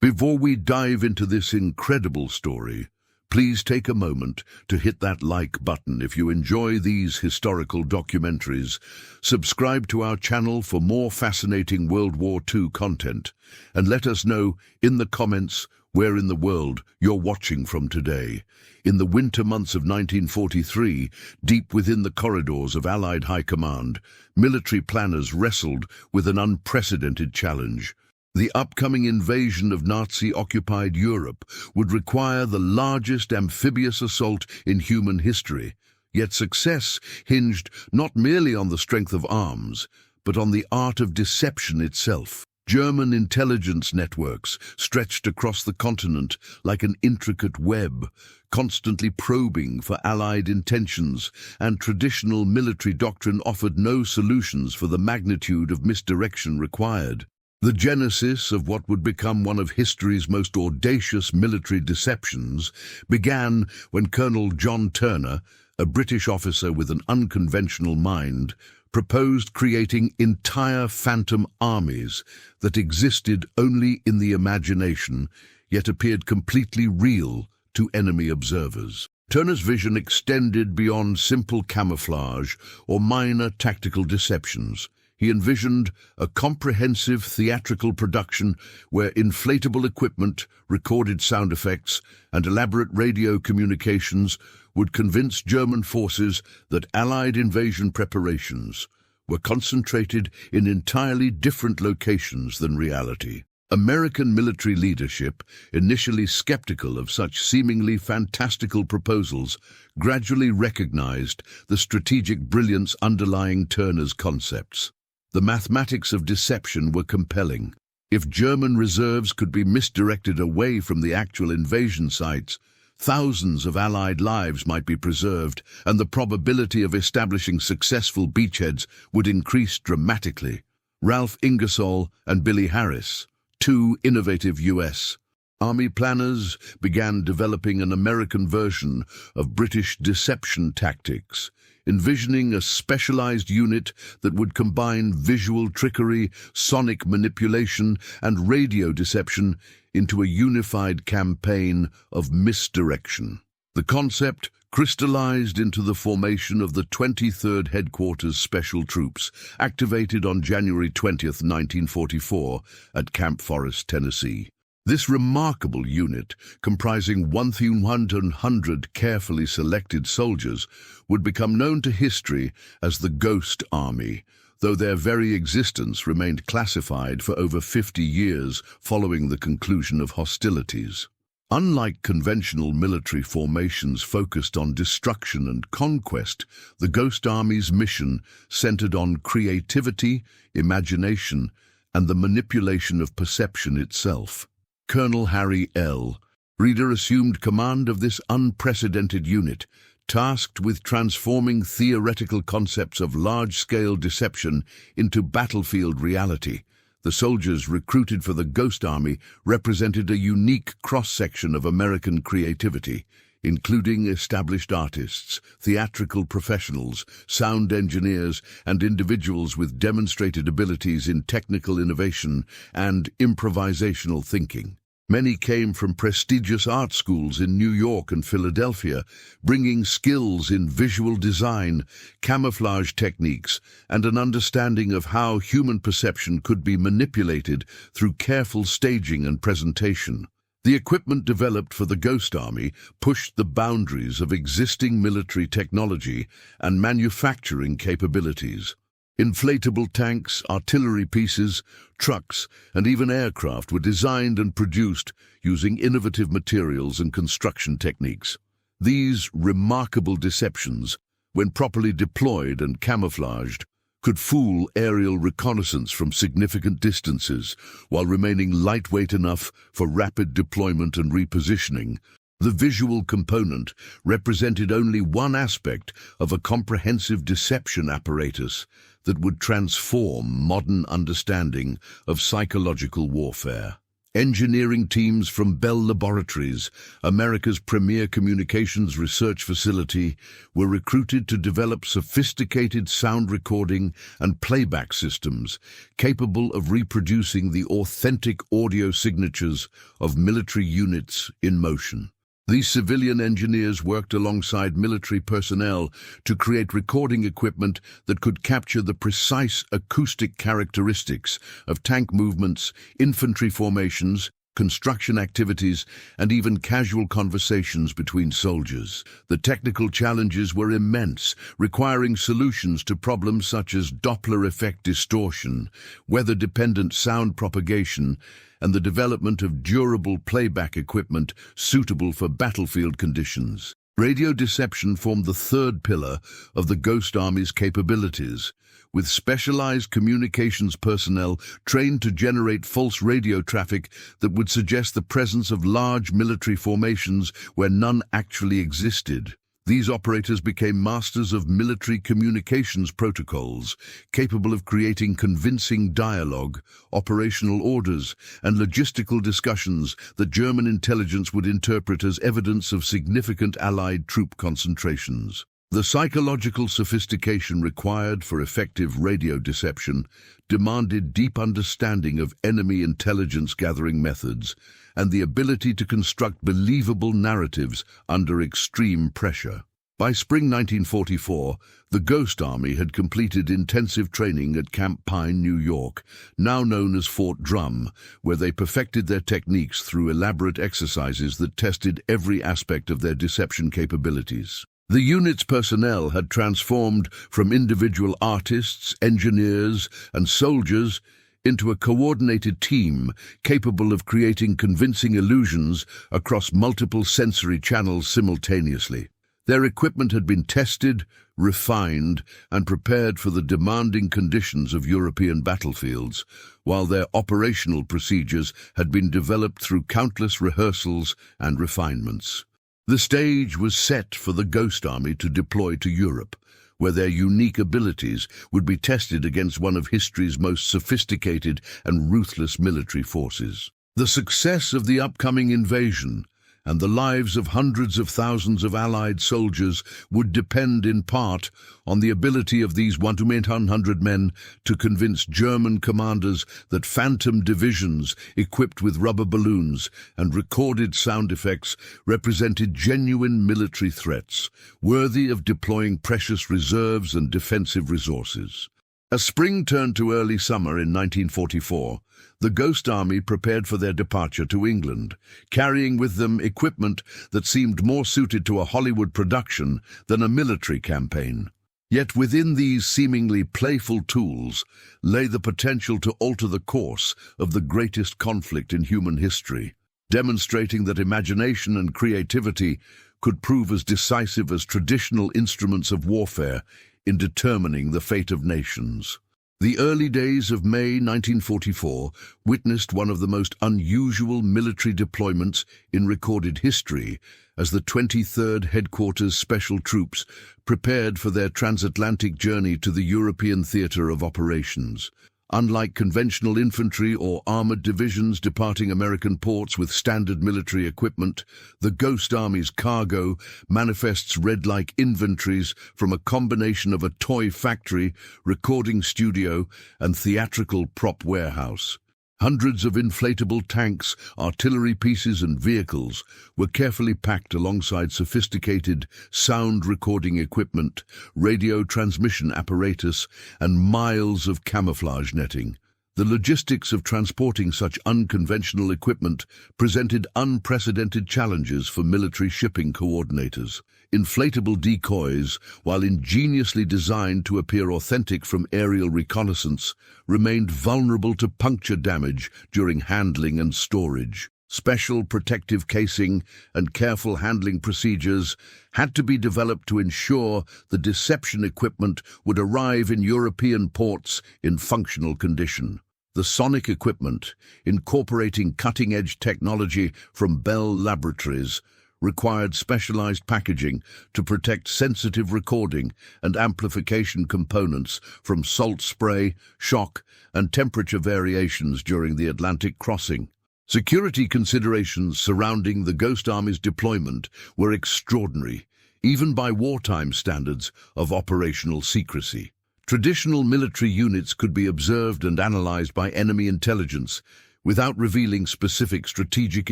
Before we dive into this incredible story, please take a moment to hit that like button if you enjoy these historical documentaries. Subscribe to our channel for more fascinating World War II content, and let us know in the comments where in the world you're watching from today. In the winter months of 1943, deep within the corridors of Allied High Command, military planners wrestled with an unprecedented challenge. The upcoming invasion of Nazi-occupied Europe would require the largest amphibious assault in human history, yet success hinged not merely on the strength of arms, but on the art of deception itself. German intelligence networks stretched across the continent like an intricate web, constantly probing for Allied intentions, and traditional military doctrine offered no solutions for the magnitude of misdirection required. The genesis of what would become one of history's most audacious military deceptions began when Colonel John Turner, a British officer with an unconventional mind, proposed creating entire phantom armies that existed only in the imagination, yet appeared completely real to enemy observers. Turner's vision extended beyond simple camouflage or minor tactical deceptions. He envisioned a comprehensive theatrical production where inflatable equipment, recorded sound effects, and elaborate radio communications would convince German forces that Allied invasion preparations were concentrated in entirely different locations than reality. American military leadership, initially skeptical of such seemingly fantastical proposals, gradually recognized the strategic brilliance underlying Turner's concepts. The mathematics of deception were compelling. If German reserves could be misdirected away from the actual invasion sites, thousands of Allied lives might be preserved, and the probability of establishing successful beachheads would increase dramatically. Ralph Ingersoll and Billy Harris, two innovative U.S. Army planners, began developing an American version of British deception tactics, envisioning a specialized unit that would combine visual trickery, sonic manipulation, and radio deception into a unified campaign of misdirection. The concept crystallized into the formation of the 23rd Headquarters Special Troops, activated on January 20, 1944, at Camp Forest, Tennessee. This remarkable unit, comprising 1,100 carefully selected soldiers, would become known to history as the Ghost Army, though their very existence remained classified for over 50 years following the conclusion of hostilities. Unlike conventional military formations focused on destruction and conquest, the Ghost Army's mission centered on creativity, imagination, and the manipulation of perception itself. Colonel Harry L. Reeder assumed command of this unprecedented unit, tasked with transforming theoretical concepts of large-scale deception into battlefield reality. The soldiers recruited for the Ghost Army represented a unique cross-section of American creativity, including established artists, theatrical professionals, sound engineers, and individuals with demonstrated abilities in technical innovation and improvisational thinking. Many came from prestigious art schools in New York and Philadelphia, bringing skills in visual design, camouflage techniques, and an understanding of how human perception could be manipulated through careful staging and presentation. The equipment developed for the Ghost Army pushed the boundaries of existing military technology and manufacturing capabilities. Inflatable tanks, artillery pieces, trucks, and even aircraft were designed and produced using innovative materials and construction techniques. These remarkable deceptions, when properly deployed and camouflaged, could fool aerial reconnaissance from significant distances while remaining lightweight enough for rapid deployment and repositioning. The visual component represented only one aspect of a comprehensive deception apparatus that would transform modern understanding of psychological warfare. Engineering teams from Bell Laboratories, America's premier communications research facility, were recruited to develop sophisticated sound recording and playback systems capable of reproducing the authentic audio signatures of military units in motion. These civilian engineers worked alongside military personnel to create recording equipment that could capture the precise acoustic characteristics of tank movements, infantry formations, construction activities, and even casual conversations between soldiers. The technical challenges were immense, requiring solutions to problems such as Doppler effect distortion, weather-dependent sound propagation, and the development of durable playback equipment suitable for battlefield conditions. Radio deception formed the third pillar of the Ghost Army's capabilities, with specialized communications personnel trained to generate false radio traffic that would suggest the presence of large military formations where none actually existed. These operators became masters of military communications protocols, capable of creating convincing dialogue, operational orders, and logistical discussions that German intelligence would interpret as evidence of significant Allied troop concentrations. The psychological sophistication required for effective radio deception demanded deep understanding of enemy intelligence gathering methods and the ability to construct believable narratives under extreme pressure. By spring 1944, the Ghost Army had completed intensive training at Camp Pine, New York, now known as Fort Drum, where they perfected their techniques through elaborate exercises that tested every aspect of their deception capabilities. The unit's personnel had transformed from individual artists, engineers, and soldiers into a coordinated team capable of creating convincing illusions across multiple sensory channels simultaneously. Their equipment had been tested, refined, and prepared for the demanding conditions of European battlefields, while their operational procedures had been developed through countless rehearsals and refinements. The stage was set for the Ghost Army to deploy to Europe, where their unique abilities would be tested against one of history's most sophisticated and ruthless military forces. The success of the upcoming invasion and the lives of hundreds of thousands of Allied soldiers would depend in part on the ability of these 100 men to convince German commanders that phantom divisions equipped with rubber balloons and recorded sound effects represented genuine military threats, worthy of deploying precious reserves and defensive resources. As spring turned to early summer in 1944, the Ghost Army prepared for their departure to England, carrying with them equipment that seemed more suited to a Hollywood production than a military campaign. Yet within these seemingly playful tools lay the potential to alter the course of the greatest conflict in human history, demonstrating that imagination and creativity could prove as decisive as traditional instruments of warfare in determining the fate of nations. The early days of May 1944 witnessed one of the most unusual military deployments in recorded history as the 23rd Headquarters Special Troops prepared for their transatlantic journey to the European theater of operations. Unlike conventional infantry or armored divisions departing American ports with standard military equipment, the Ghost Army's cargo manifests read like inventories from a combination of a toy factory, recording studio, and theatrical prop warehouse. Hundreds of inflatable tanks, artillery pieces, and vehicles were carefully packed alongside sophisticated sound recording equipment, radio transmission apparatus, and miles of camouflage netting. The logistics of transporting such unconventional equipment presented unprecedented challenges for military shipping coordinators. Inflatable decoys, while ingeniously designed to appear authentic from aerial reconnaissance, remained vulnerable to puncture damage during handling and storage. Special protective casing and careful handling procedures had to be developed to ensure the deception equipment would arrive in European ports in functional condition. The sonic equipment, incorporating cutting-edge technology from Bell Laboratories, required specialized packaging to protect sensitive recording and amplification components from salt spray, shock, and temperature variations during the Atlantic crossing. Security considerations surrounding the Ghost Army's deployment were extraordinary, even by wartime standards of operational secrecy. Traditional military units could be observed and analyzed by enemy intelligence without revealing specific strategic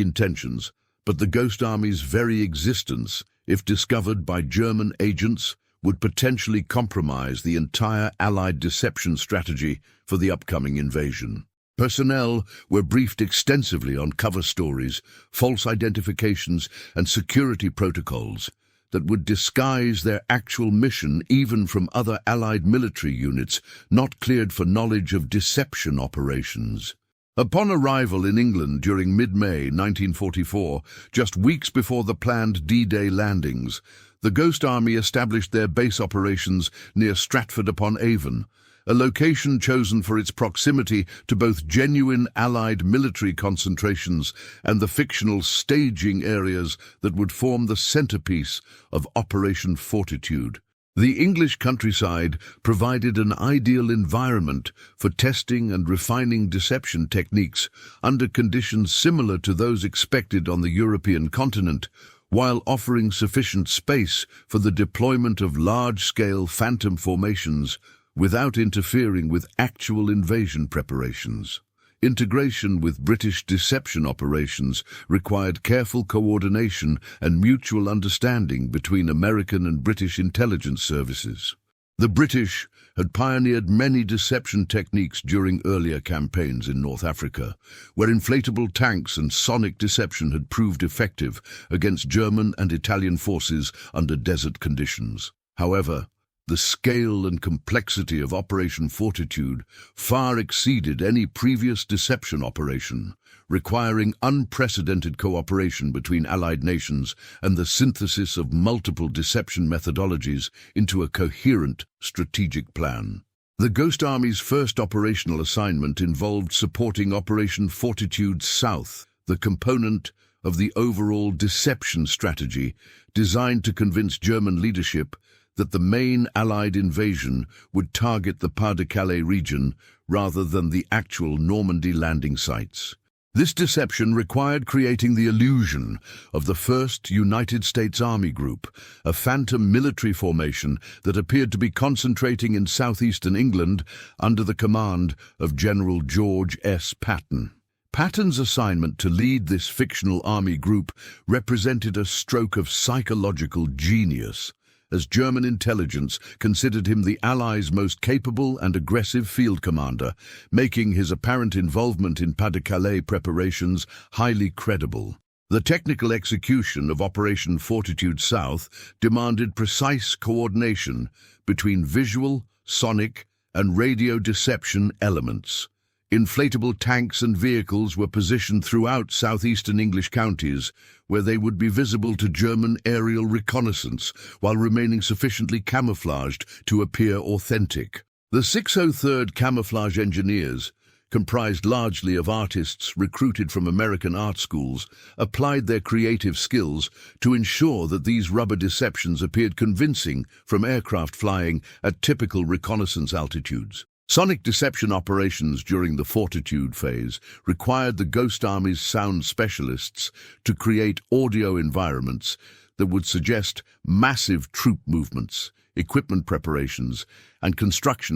intentions, but the Ghost Army's very existence, if discovered by German agents, would potentially compromise the entire Allied deception strategy for the upcoming invasion. Personnel were briefed extensively on cover stories, false identifications, and security protocols that would disguise their actual mission even from other Allied military units not cleared for knowledge of deception operations. Upon arrival in England during mid-May 1944, just weeks before the planned D-Day landings, the Ghost Army established their base operations near Stratford-upon-Avon, a location chosen for its proximity to both genuine Allied military concentrations and the fictional staging areas that would form the centerpiece of Operation Fortitude. The English countryside provided an ideal environment for testing and refining deception techniques under conditions similar to those expected on the European continent, while offering sufficient space for the deployment of large-scale phantom formations without interfering with actual invasion preparations. Integration with British deception operations required careful coordination and mutual understanding between American and British intelligence services. The British had pioneered many deception techniques during earlier campaigns in North Africa, where inflatable tanks and sonic deception had proved effective against German and Italian forces under desert conditions. However, the scale and complexity of Operation Fortitude far exceeded any previous deception operation, requiring unprecedented cooperation between Allied nations and the synthesis of multiple deception methodologies into a coherent strategic plan. The Ghost Army's first operational assignment involved supporting Operation Fortitude South, the component of the overall deception strategy designed to convince German leadership that the main Allied invasion would target the Pas-de-Calais region rather than the actual Normandy landing sites. This deception required creating the illusion of the 1st United States Army Group, a phantom military formation that appeared to be concentrating in southeastern England under the command of General George S. Patton. Patton's assignment to lead this fictional army group represented a stroke of psychological genius, as German intelligence considered him the Allies' most capable and aggressive field commander, making his apparent involvement in Pas-de-Calais preparations highly credible. The technical execution of Operation Fortitude South demanded precise coordination between visual, sonic, and radio deception elements. Inflatable tanks and vehicles were positioned throughout southeastern English counties, where they would be visible to German aerial reconnaissance while remaining sufficiently camouflaged to appear authentic. The 603rd Camouflage Engineers, comprised largely of artists recruited from American art schools, applied their creative skills to ensure that these rubber deceptions appeared convincing from aircraft flying at typical reconnaissance altitudes. Sonic deception operations during the Fortitude phase required the Ghost Army's sound specialists to create audio environments that would suggest massive troop movements, equipment preparations, and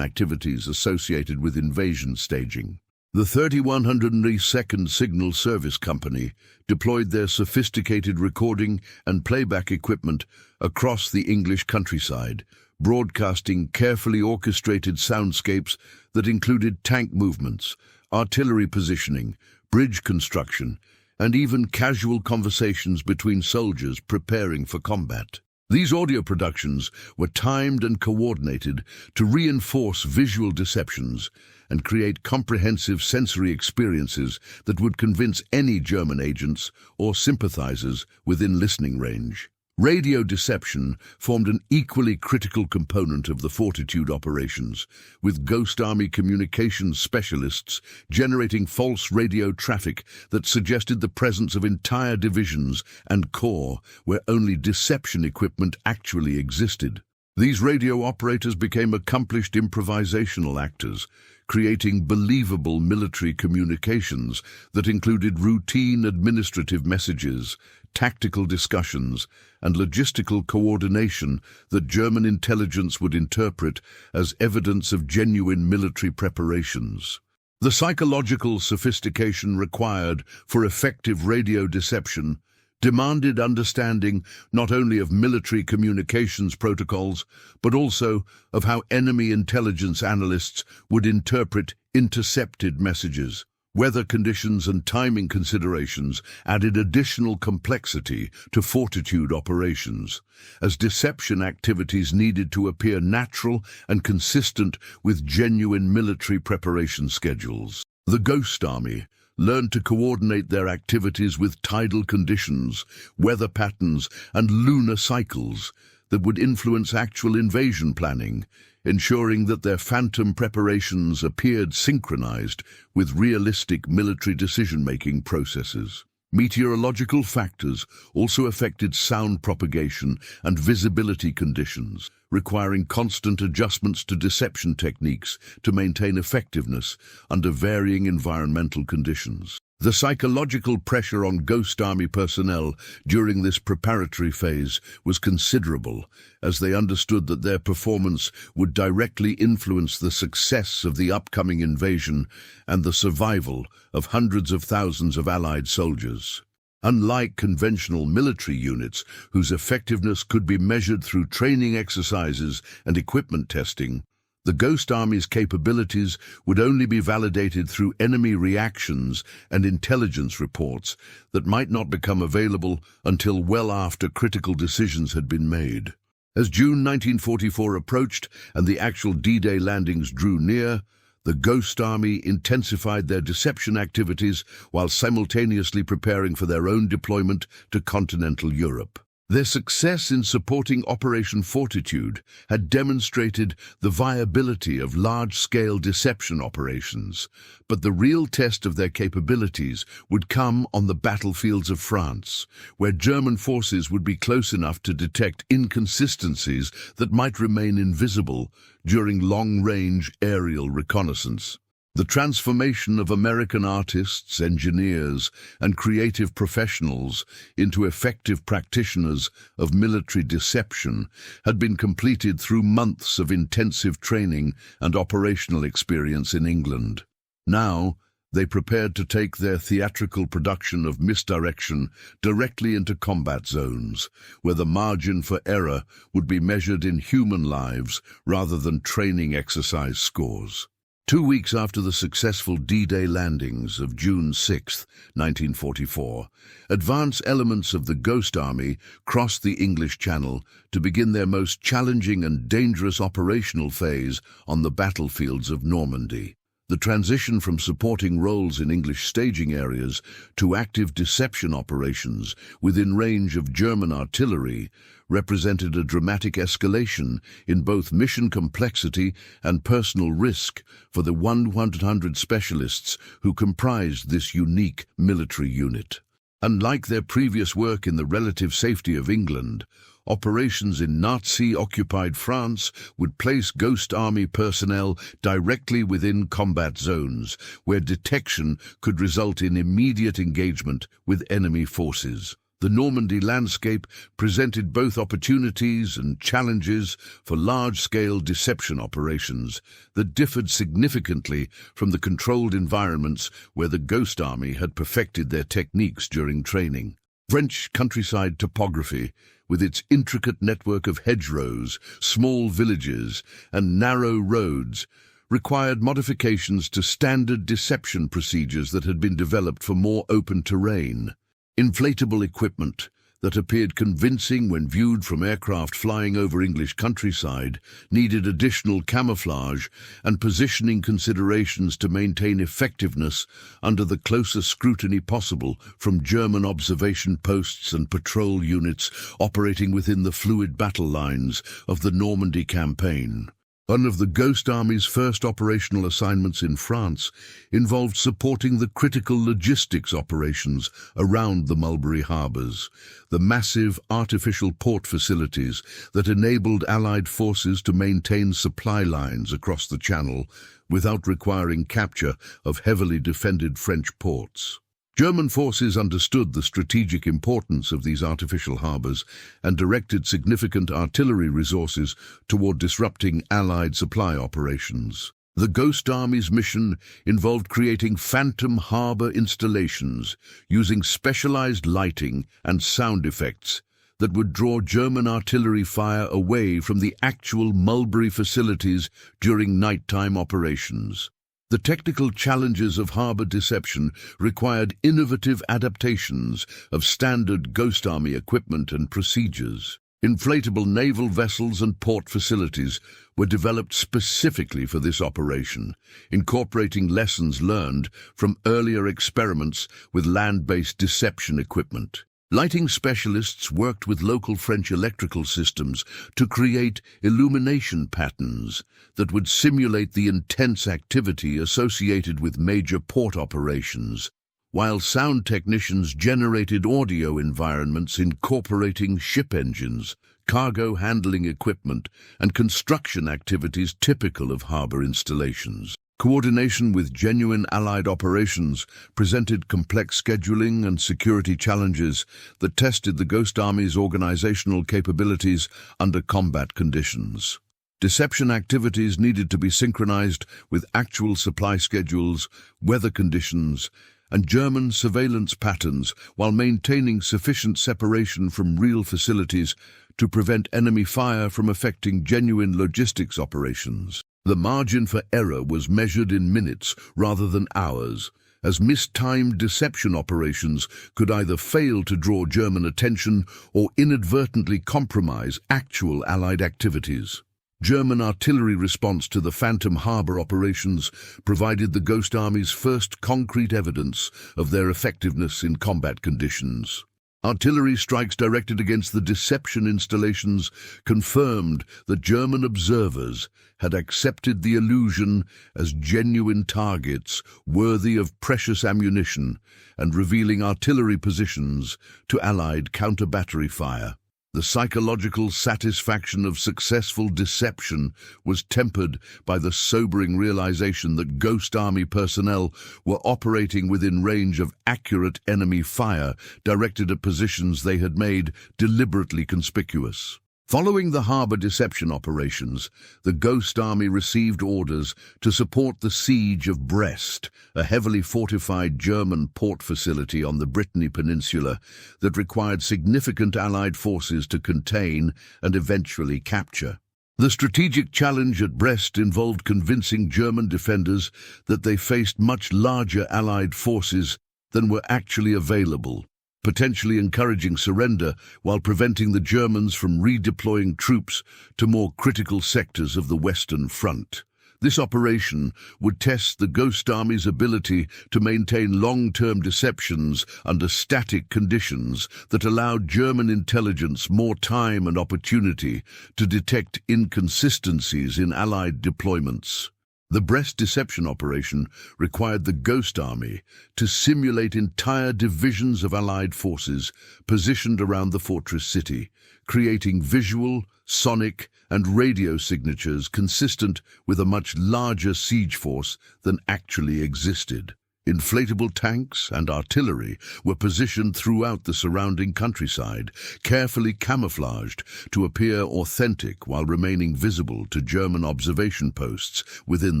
activities associated with invasion staging. The 3102nd Signal Service Company deployed their sophisticated recording and playback equipment across the English countryside, broadcasting carefully orchestrated soundscapes that included tank movements, artillery positioning, bridge construction, and even casual conversations between soldiers preparing for combat. These audio productions were timed and coordinated to reinforce visual deceptions and create comprehensive sensory experiences that would convince any German agents or sympathizers within listening range. Radio deception formed an equally critical component of the Fortitude operations, with Ghost Army communications specialists generating false radio traffic that suggested the presence of entire divisions and corps where only deception equipment actually existed. These radio operators became accomplished improvisational actors, creating believable military communications that included routine administrative messages, tactical discussions, and logistical coordination that German intelligence would interpret as evidence of genuine military preparations. The psychological sophistication required for effective radio deception demanded understanding not only of military communications protocols, but also of how enemy intelligence analysts would interpret intercepted messages. Weather conditions and timing considerations added additional complexity to fortitude operations, as deception activities needed to appear natural and consistent with genuine military preparation schedules. The Ghost Army learned to coordinate their activities with tidal conditions, weather patterns, and lunar cycles that would influence actual invasion planning, ensuring that their phantom preparations appeared synchronized with realistic military decision-making processes. Meteorological factors also affected sound propagation and visibility conditions, requiring constant adjustments to deception techniques to maintain effectiveness under varying environmental conditions. The psychological pressure on Ghost Army personnel during this preparatory phase was considerable, as they understood that their performance would directly influence the success of the upcoming invasion and the survival of hundreds of thousands of Allied soldiers. Unlike conventional military units, whose effectiveness could be measured through training exercises and equipment testing, the Ghost Army's capabilities would only be validated through enemy reactions and intelligence reports that might not become available until well after critical decisions had been made. As June 1944 approached and the actual D-Day landings drew near, the Ghost Army intensified their deception activities while simultaneously preparing for their own deployment to continental Europe. Their success in supporting Operation Fortitude had demonstrated the viability of large-scale deception operations, but the real test of their capabilities would come on the battlefields of France, where German forces would be close enough to detect inconsistencies that might remain invisible during long-range aerial reconnaissance. The transformation of American artists, engineers, and creative professionals into effective practitioners of military deception had been completed through months of intensive training and operational experience in England. Now, they prepared to take their theatrical production of misdirection directly into combat zones, where the margin for error would be measured in human lives rather than training exercise scores. 2 weeks after the successful D-Day landings of June 6, 1944, advance elements of the Ghost Army crossed the English Channel to begin their most challenging and dangerous operational phase on the battlefields of Normandy. The transition from supporting roles in English staging areas to active deception operations within range of German artillery represented a dramatic escalation in both mission complexity and personal risk for the 100 specialists who comprised this unique military unit. Unlike their previous work in the relative safety of England, operations in Nazi-occupied France would place Ghost Army personnel directly within combat zones, where detection could result in immediate engagement with enemy forces. The Normandy landscape presented both opportunities and challenges for large-scale deception operations that differed significantly from the controlled environments where the Ghost Army had perfected their techniques during training. French countryside topography, with its intricate network of hedgerows, small villages, and narrow roads, required modifications to standard deception procedures that had been developed for more open terrain. Inflatable equipment that appeared convincing when viewed from aircraft flying over English countryside needed additional camouflage and positioning considerations to maintain effectiveness under the closest scrutiny possible from German observation posts and patrol units operating within the fluid battle lines of the Normandy campaign. One of the Ghost Army's first operational assignments in France involved supporting the critical logistics operations around the Mulberry Harbours, the massive artificial port facilities that enabled Allied forces to maintain supply lines across the Channel without requiring capture of heavily defended French ports. German forces understood the strategic importance of these artificial harbours and directed significant artillery resources toward disrupting Allied supply operations. The Ghost Army's mission involved creating phantom harbour installations using specialised lighting and sound effects that would draw German artillery fire away from the actual Mulberry facilities during nighttime operations. The technical challenges of harbour deception required innovative adaptations of standard Ghost Army equipment and procedures. Inflatable naval vessels and port facilities were developed specifically for this operation, incorporating lessons learned from earlier experiments with land-based deception equipment. Lighting specialists worked with local French electrical systems to create illumination patterns that would simulate the intense activity associated with major port operations, while sound technicians generated audio environments incorporating ship engines, cargo handling equipment, and construction activities typical of harbour installations. Coordination with genuine Allied operations presented complex scheduling and security challenges that tested the Ghost Army's organizational capabilities under combat conditions. Deception activities needed to be synchronized with actual supply schedules, weather conditions, and German surveillance patterns while maintaining sufficient separation from real facilities to prevent enemy fire from affecting genuine logistics operations. The margin for error was measured in minutes rather than hours, as mistimed deception operations could either fail to draw German attention or inadvertently compromise actual Allied activities. German artillery response to the Phantom Harbour operations provided the Ghost Army's first concrete evidence of their effectiveness in combat conditions. Artillery strikes directed against the deception installations confirmed that German observers had accepted the illusion as genuine targets worthy of precious ammunition and revealing artillery positions to Allied counter-battery fire. The psychological satisfaction of successful deception was tempered by the sobering realization that Ghost Army personnel were operating within range of accurate enemy fire directed at positions they had made deliberately conspicuous. Following the harbour deception operations, the Ghost Army received orders to support the siege of Brest, a heavily fortified German port facility on the Brittany Peninsula that required significant Allied forces to contain and eventually capture. The strategic challenge at Brest involved convincing German defenders that they faced much larger Allied forces than were actually available, potentially encouraging surrender while preventing the Germans from redeploying troops to more critical sectors of the Western Front. This operation would test the Ghost Army's ability to maintain long-term deceptions under static conditions that allowed German intelligence more time and opportunity to detect inconsistencies in Allied deployments. The Brest deception operation required the Ghost Army to simulate entire divisions of Allied forces positioned around the fortress city, creating visual, sonic, and radio signatures consistent with a much larger siege force than actually existed. Inflatable tanks and artillery were positioned throughout the surrounding countryside, carefully camouflaged to appear authentic while remaining visible to German observation posts within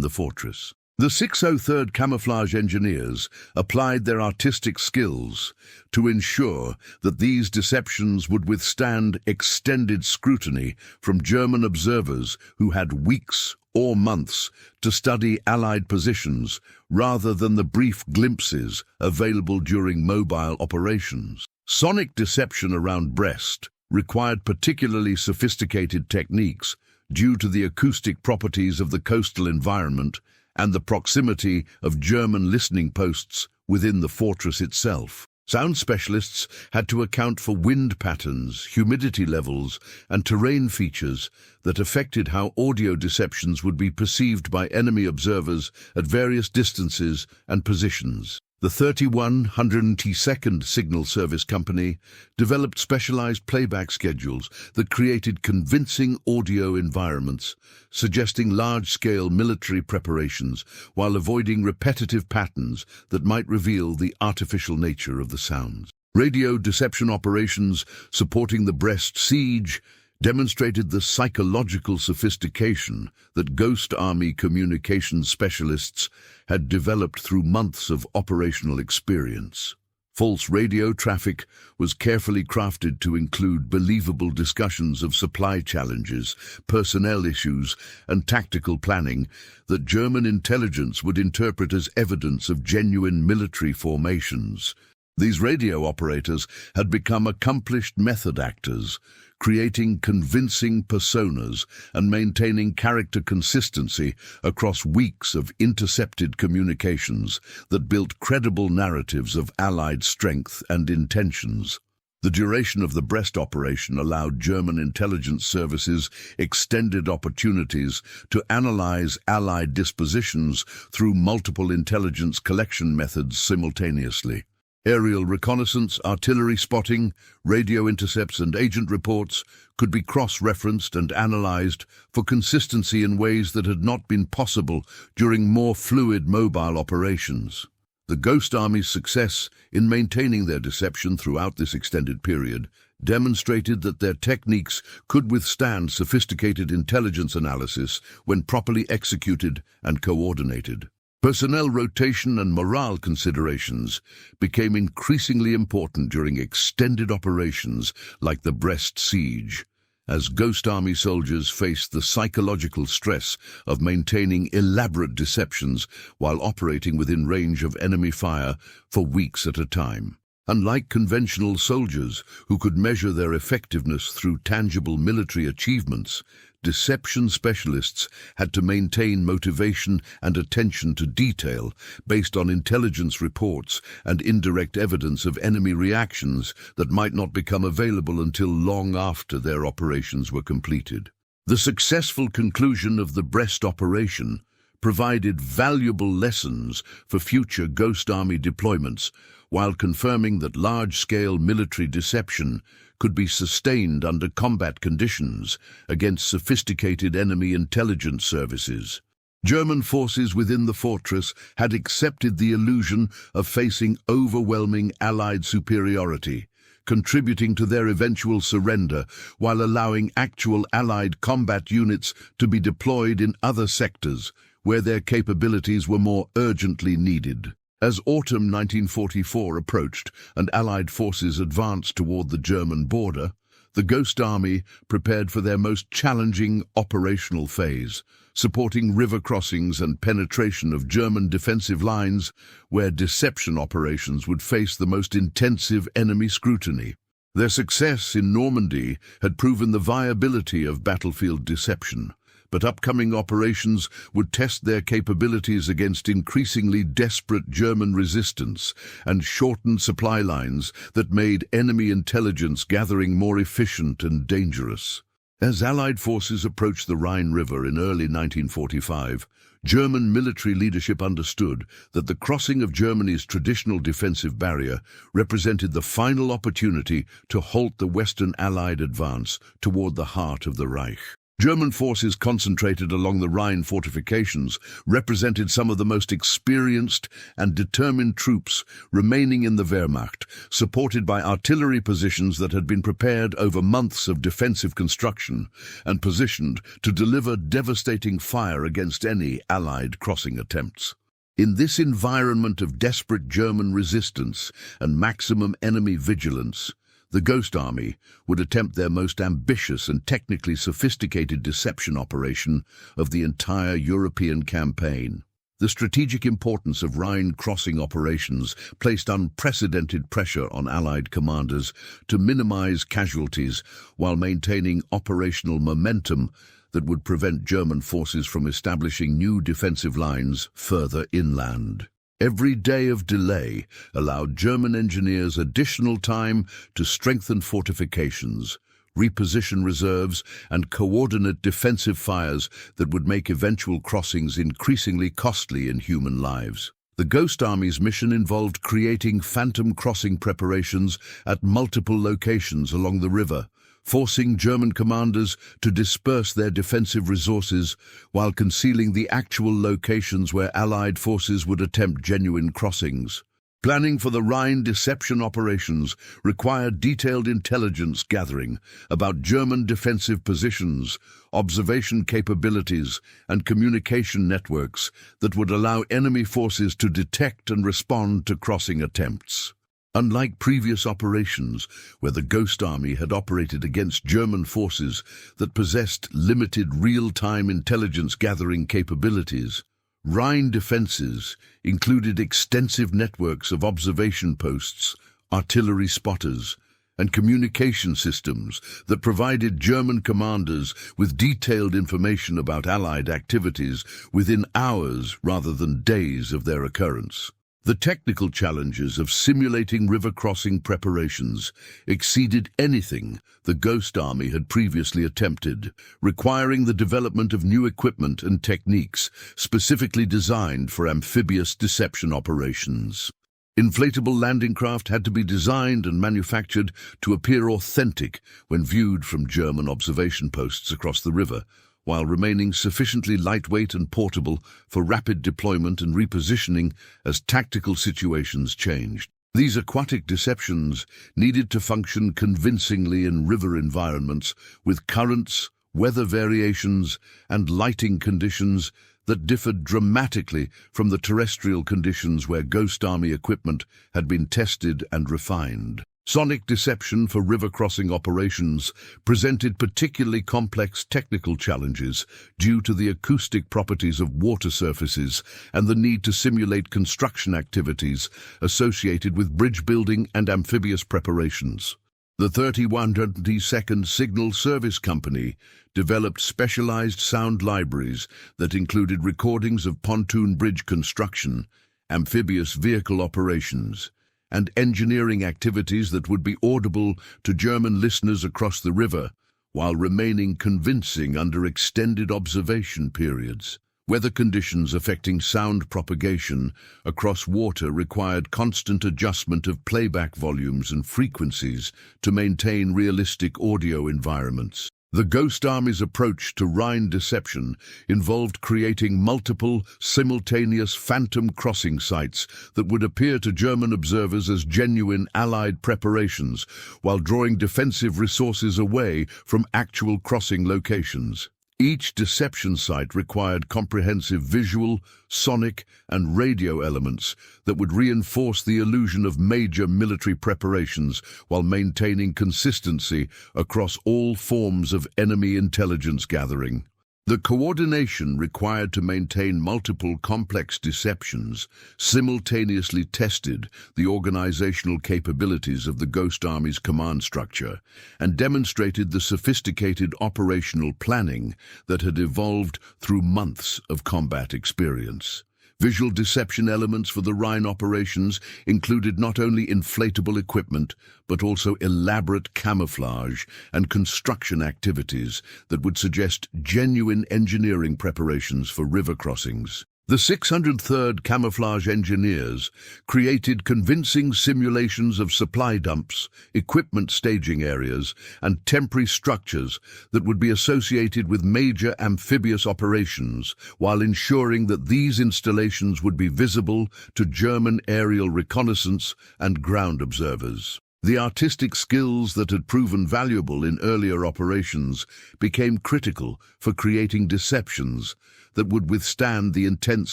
the fortress. The 603rd Camouflage Engineers applied their artistic skills to ensure that these deceptions would withstand extended scrutiny from German observers who had weeks or months to study Allied positions rather than the brief glimpses available during mobile operations. Sonic deception around Brest required particularly sophisticated techniques due to the acoustic properties of the coastal environment and the proximity of German listening posts within the fortress itself. Sound specialists had to account for wind patterns, humidity levels, and terrain features that affected how audio deceptions would be perceived by enemy observers at various distances and positions. The 3102nd Signal Service Company developed specialized playback schedules that created convincing audio environments, suggesting large-scale military preparations while avoiding repetitive patterns that might reveal the artificial nature of the sounds. Radio deception operations supporting the Brest siege demonstrated the psychological sophistication that Ghost Army communications specialists had developed through months of operational experience. False radio traffic was carefully crafted to include believable discussions of supply challenges, personnel issues, and tactical planning that German intelligence would interpret as evidence of genuine military formations. These radio operators had become accomplished method actors, creating convincing personas and maintaining character consistency across weeks of intercepted communications that built credible narratives of Allied strength and intentions. The duration of the Brest operation allowed German intelligence services extended opportunities to analyze Allied dispositions through multiple intelligence collection methods simultaneously. Aerial reconnaissance, artillery spotting, radio intercepts, and agent reports could be cross-referenced and analyzed for consistency in ways that had not been possible during more fluid mobile operations. The Ghost Army's success in maintaining their deception throughout this extended period demonstrated that their techniques could withstand sophisticated intelligence analysis when properly executed and coordinated. Personnel rotation and morale considerations became increasingly important during extended operations like the Brest siege, as Ghost Army soldiers faced the psychological stress of maintaining elaborate deceptions while operating within range of enemy fire for weeks at a time. Unlike conventional soldiers who could measure their effectiveness through tangible military achievements, deception specialists had to maintain motivation and attention to detail based on intelligence reports and indirect evidence of enemy reactions that might not become available until long after their operations were completed. The successful conclusion of the Brest operation provided valuable lessons for future Ghost Army deployments, while confirming that large-scale military deception could be sustained under combat conditions against sophisticated enemy intelligence services. German forces within the fortress had accepted the illusion of facing overwhelming Allied superiority, contributing to their eventual surrender while allowing actual Allied combat units to be deployed in other sectors where their capabilities were more urgently needed. As autumn 1944 approached and Allied forces advanced toward the German border, the Ghost Army prepared for their most challenging operational phase, supporting river crossings and penetration of German defensive lines where deception operations would face the most intensive enemy scrutiny. Their success in Normandy had proven the viability of battlefield deception, but upcoming operations would test their capabilities against increasingly desperate German resistance and shortened supply lines that made enemy intelligence gathering more efficient and dangerous. As Allied forces approached the Rhine River in early 1945, German military leadership understood that the crossing of Germany's traditional defensive barrier represented the final opportunity to halt the Western Allied advance toward the heart of the Reich. German forces concentrated along the Rhine fortifications represented some of the most experienced and determined troops remaining in the Wehrmacht, supported by artillery positions that had been prepared over months of defensive construction and positioned to deliver devastating fire against any Allied crossing attempts. In this environment of desperate German resistance and maximum enemy vigilance, the Ghost Army would attempt their most ambitious and technically sophisticated deception operation of the entire European campaign. The strategic importance of Rhine crossing operations placed unprecedented pressure on Allied commanders to minimize casualties while maintaining operational momentum that would prevent German forces from establishing new defensive lines further inland. Every day of delay allowed German engineers additional time to strengthen fortifications, reposition reserves, and coordinate defensive fires that would make eventual crossings increasingly costly in human lives. The Ghost Army's mission involved creating phantom crossing preparations at multiple locations along the river, forcing German commanders to disperse their defensive resources while concealing the actual locations where Allied forces would attempt genuine crossings. Planning for the Rhine deception operations required detailed intelligence gathering about German defensive positions, observation capabilities, and communication networks that would allow enemy forces to detect and respond to crossing attempts. Unlike previous operations, where the Ghost Army had operated against German forces that possessed limited real-time intelligence gathering capabilities, Rhine defenses included extensive networks of observation posts, artillery spotters, and communication systems that provided German commanders with detailed information about Allied activities within hours rather than days of their occurrence. The technical challenges of simulating river crossing preparations exceeded anything the Ghost Army had previously attempted, requiring the development of new equipment and techniques specifically designed for amphibious deception operations. Inflatable landing craft had to be designed and manufactured to appear authentic when viewed from German observation posts across the river, while remaining sufficiently lightweight and portable for rapid deployment and repositioning as tactical situations changed. These aquatic deceptions needed to function convincingly in river environments with currents, weather variations, and lighting conditions that differed dramatically from the terrestrial conditions where Ghost Army equipment had been tested and refined. Sonic deception for river crossing operations presented particularly complex technical challenges due to the acoustic properties of water surfaces and the need to simulate construction activities associated with bridge building and amphibious preparations. The 3122nd Signal Service Company developed specialized sound libraries that included recordings of pontoon bridge construction, amphibious vehicle operations, and engineering activities that would be audible to German listeners across the river, while remaining convincing under extended observation periods. Weather conditions affecting sound propagation across water required constant adjustment of playback volumes and frequencies to maintain realistic audio environments. The Ghost Army's approach to Rhine deception involved creating multiple, simultaneous phantom crossing sites that would appear to German observers as genuine Allied preparations, while drawing defensive resources away from actual crossing locations. Each deception site required comprehensive visual, sonic, and radio elements that would reinforce the illusion of major military preparations while maintaining consistency across all forms of enemy intelligence gathering. The coordination required to maintain multiple complex deceptions simultaneously tested the organizational capabilities of the Ghost Army's command structure and demonstrated the sophisticated operational planning that had evolved through months of combat experience. Visual deception elements for the Rhine operations included not only inflatable equipment, but also elaborate camouflage and construction activities that would suggest genuine engineering preparations for river crossings. The 603rd Camouflage Engineers created convincing simulations of supply dumps, equipment staging areas, and temporary structures that would be associated with major amphibious operations, while ensuring that these installations would be visible to German aerial reconnaissance and ground observers. The artistic skills that had proven valuable in earlier operations became critical for creating deceptions that would withstand the intense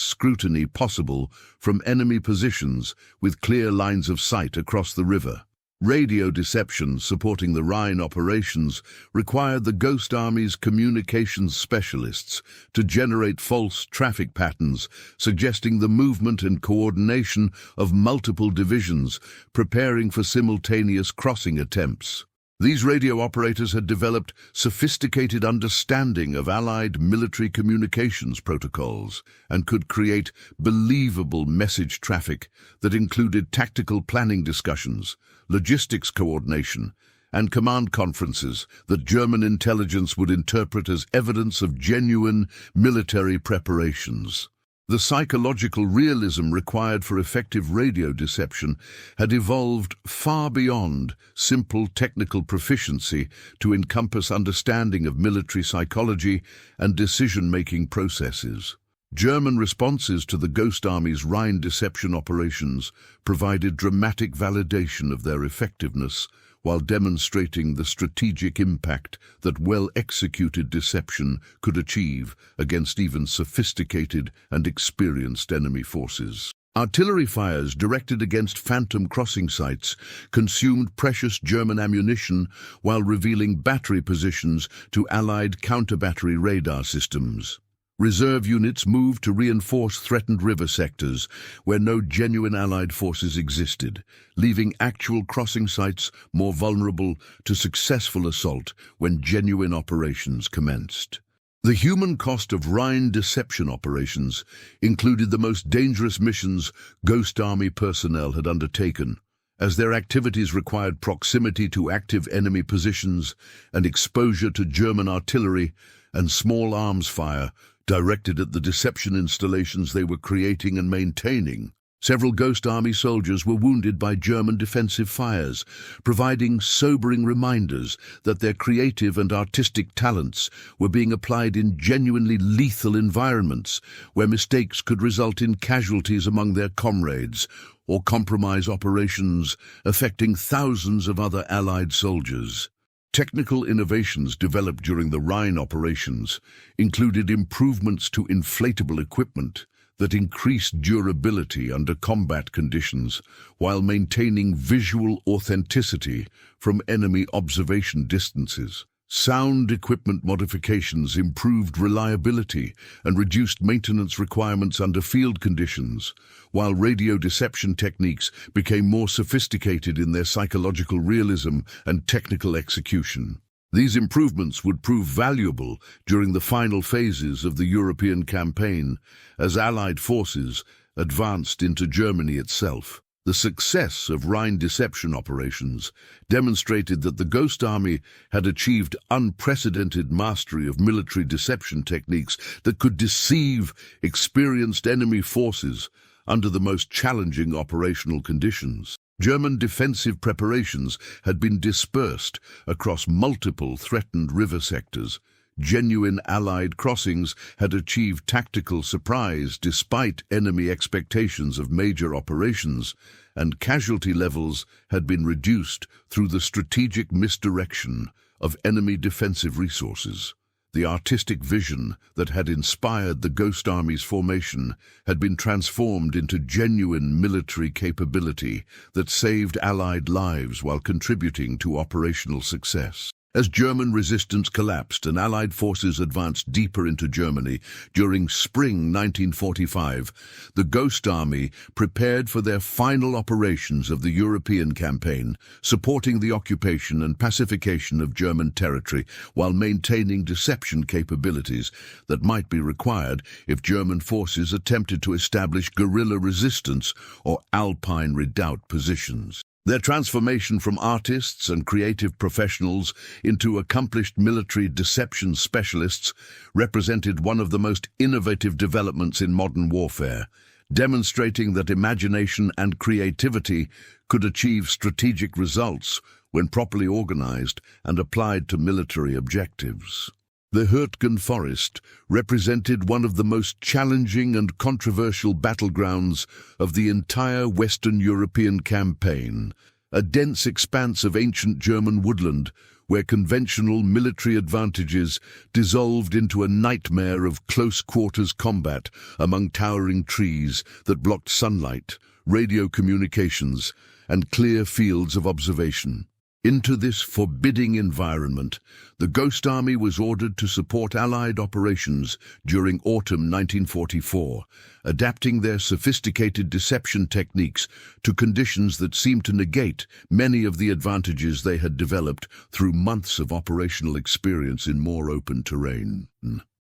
scrutiny possible from enemy positions with clear lines of sight across the river. Radio deceptions supporting the Rhine operations required the Ghost Army's communications specialists to generate false traffic patterns, suggesting the movement and coordination of multiple divisions, preparing for simultaneous crossing attempts. These radio operators had developed sophisticated understanding of Allied military communications protocols and could create believable message traffic that included tactical planning discussions, logistics coordination, and command conferences that German intelligence would interpret as evidence of genuine military preparations. The psychological realism required for effective radio deception had evolved far beyond simple technical proficiency to encompass understanding of military psychology and decision-making processes. German responses to the Ghost Army's Rhine deception operations provided dramatic validation of their effectiveness, while demonstrating the strategic impact that well-executed deception could achieve against even sophisticated and experienced enemy forces. Artillery fires directed against phantom crossing sites consumed precious German ammunition while revealing battery positions to Allied counter-battery radar systems. Reserve units moved to reinforce threatened river sectors where no genuine Allied forces existed, leaving actual crossing sites more vulnerable to successful assault when genuine operations commenced. The human cost of Rhine deception operations included the most dangerous missions Ghost Army personnel had undertaken, as their activities required proximity to active enemy positions and exposure to German artillery and small arms fire directed at the deception installations they were creating and maintaining. Several Ghost Army soldiers were wounded by German defensive fires, providing sobering reminders that their creative and artistic talents were being applied in genuinely lethal environments where mistakes could result in casualties among their comrades or compromise operations affecting thousands of other Allied soldiers. Technical innovations developed during the Rhine operations included improvements to inflatable equipment that increased durability under combat conditions while maintaining visual authenticity from enemy observation distances. Sound equipment modifications improved reliability and reduced maintenance requirements under field conditions, while radio deception techniques became more sophisticated in their psychological realism and technical execution. These improvements would prove valuable during the final phases of the European campaign as Allied forces advanced into Germany itself. The success of Rhine deception operations demonstrated that the Ghost Army had achieved unprecedented mastery of military deception techniques that could deceive experienced enemy forces under the most challenging operational conditions. German defensive preparations had been dispersed across multiple threatened river sectors. Genuine Allied crossings had achieved tactical surprise despite enemy expectations of major operations, and casualty levels had been reduced through the strategic misdirection of enemy defensive resources. The artistic vision that had inspired the Ghost Army's formation had been transformed into genuine military capability that saved Allied lives while contributing to operational success. As German resistance collapsed and Allied forces advanced deeper into Germany during spring 1945, the Ghost Army prepared for their final operations of the European campaign, supporting the occupation and pacification of German territory while maintaining deception capabilities that might be required if German forces attempted to establish guerrilla resistance or Alpine redoubt positions. Their transformation from artists and creative professionals into accomplished military deception specialists represented one of the most innovative developments in modern warfare, demonstrating that imagination and creativity could achieve strategic results when properly organized and applied to military objectives. The Hürtgen Forest represented one of the most challenging and controversial battlegrounds of the entire Western European campaign, a dense expanse of ancient German woodland where conventional military advantages dissolved into a nightmare of close-quarters combat among towering trees that blocked sunlight, radio communications, and clear fields of observation. Into this forbidding environment, the Ghost Army was ordered to support Allied operations during autumn 1944, adapting their sophisticated deception techniques to conditions that seemed to negate many of the advantages they had developed through months of operational experience in more open terrain.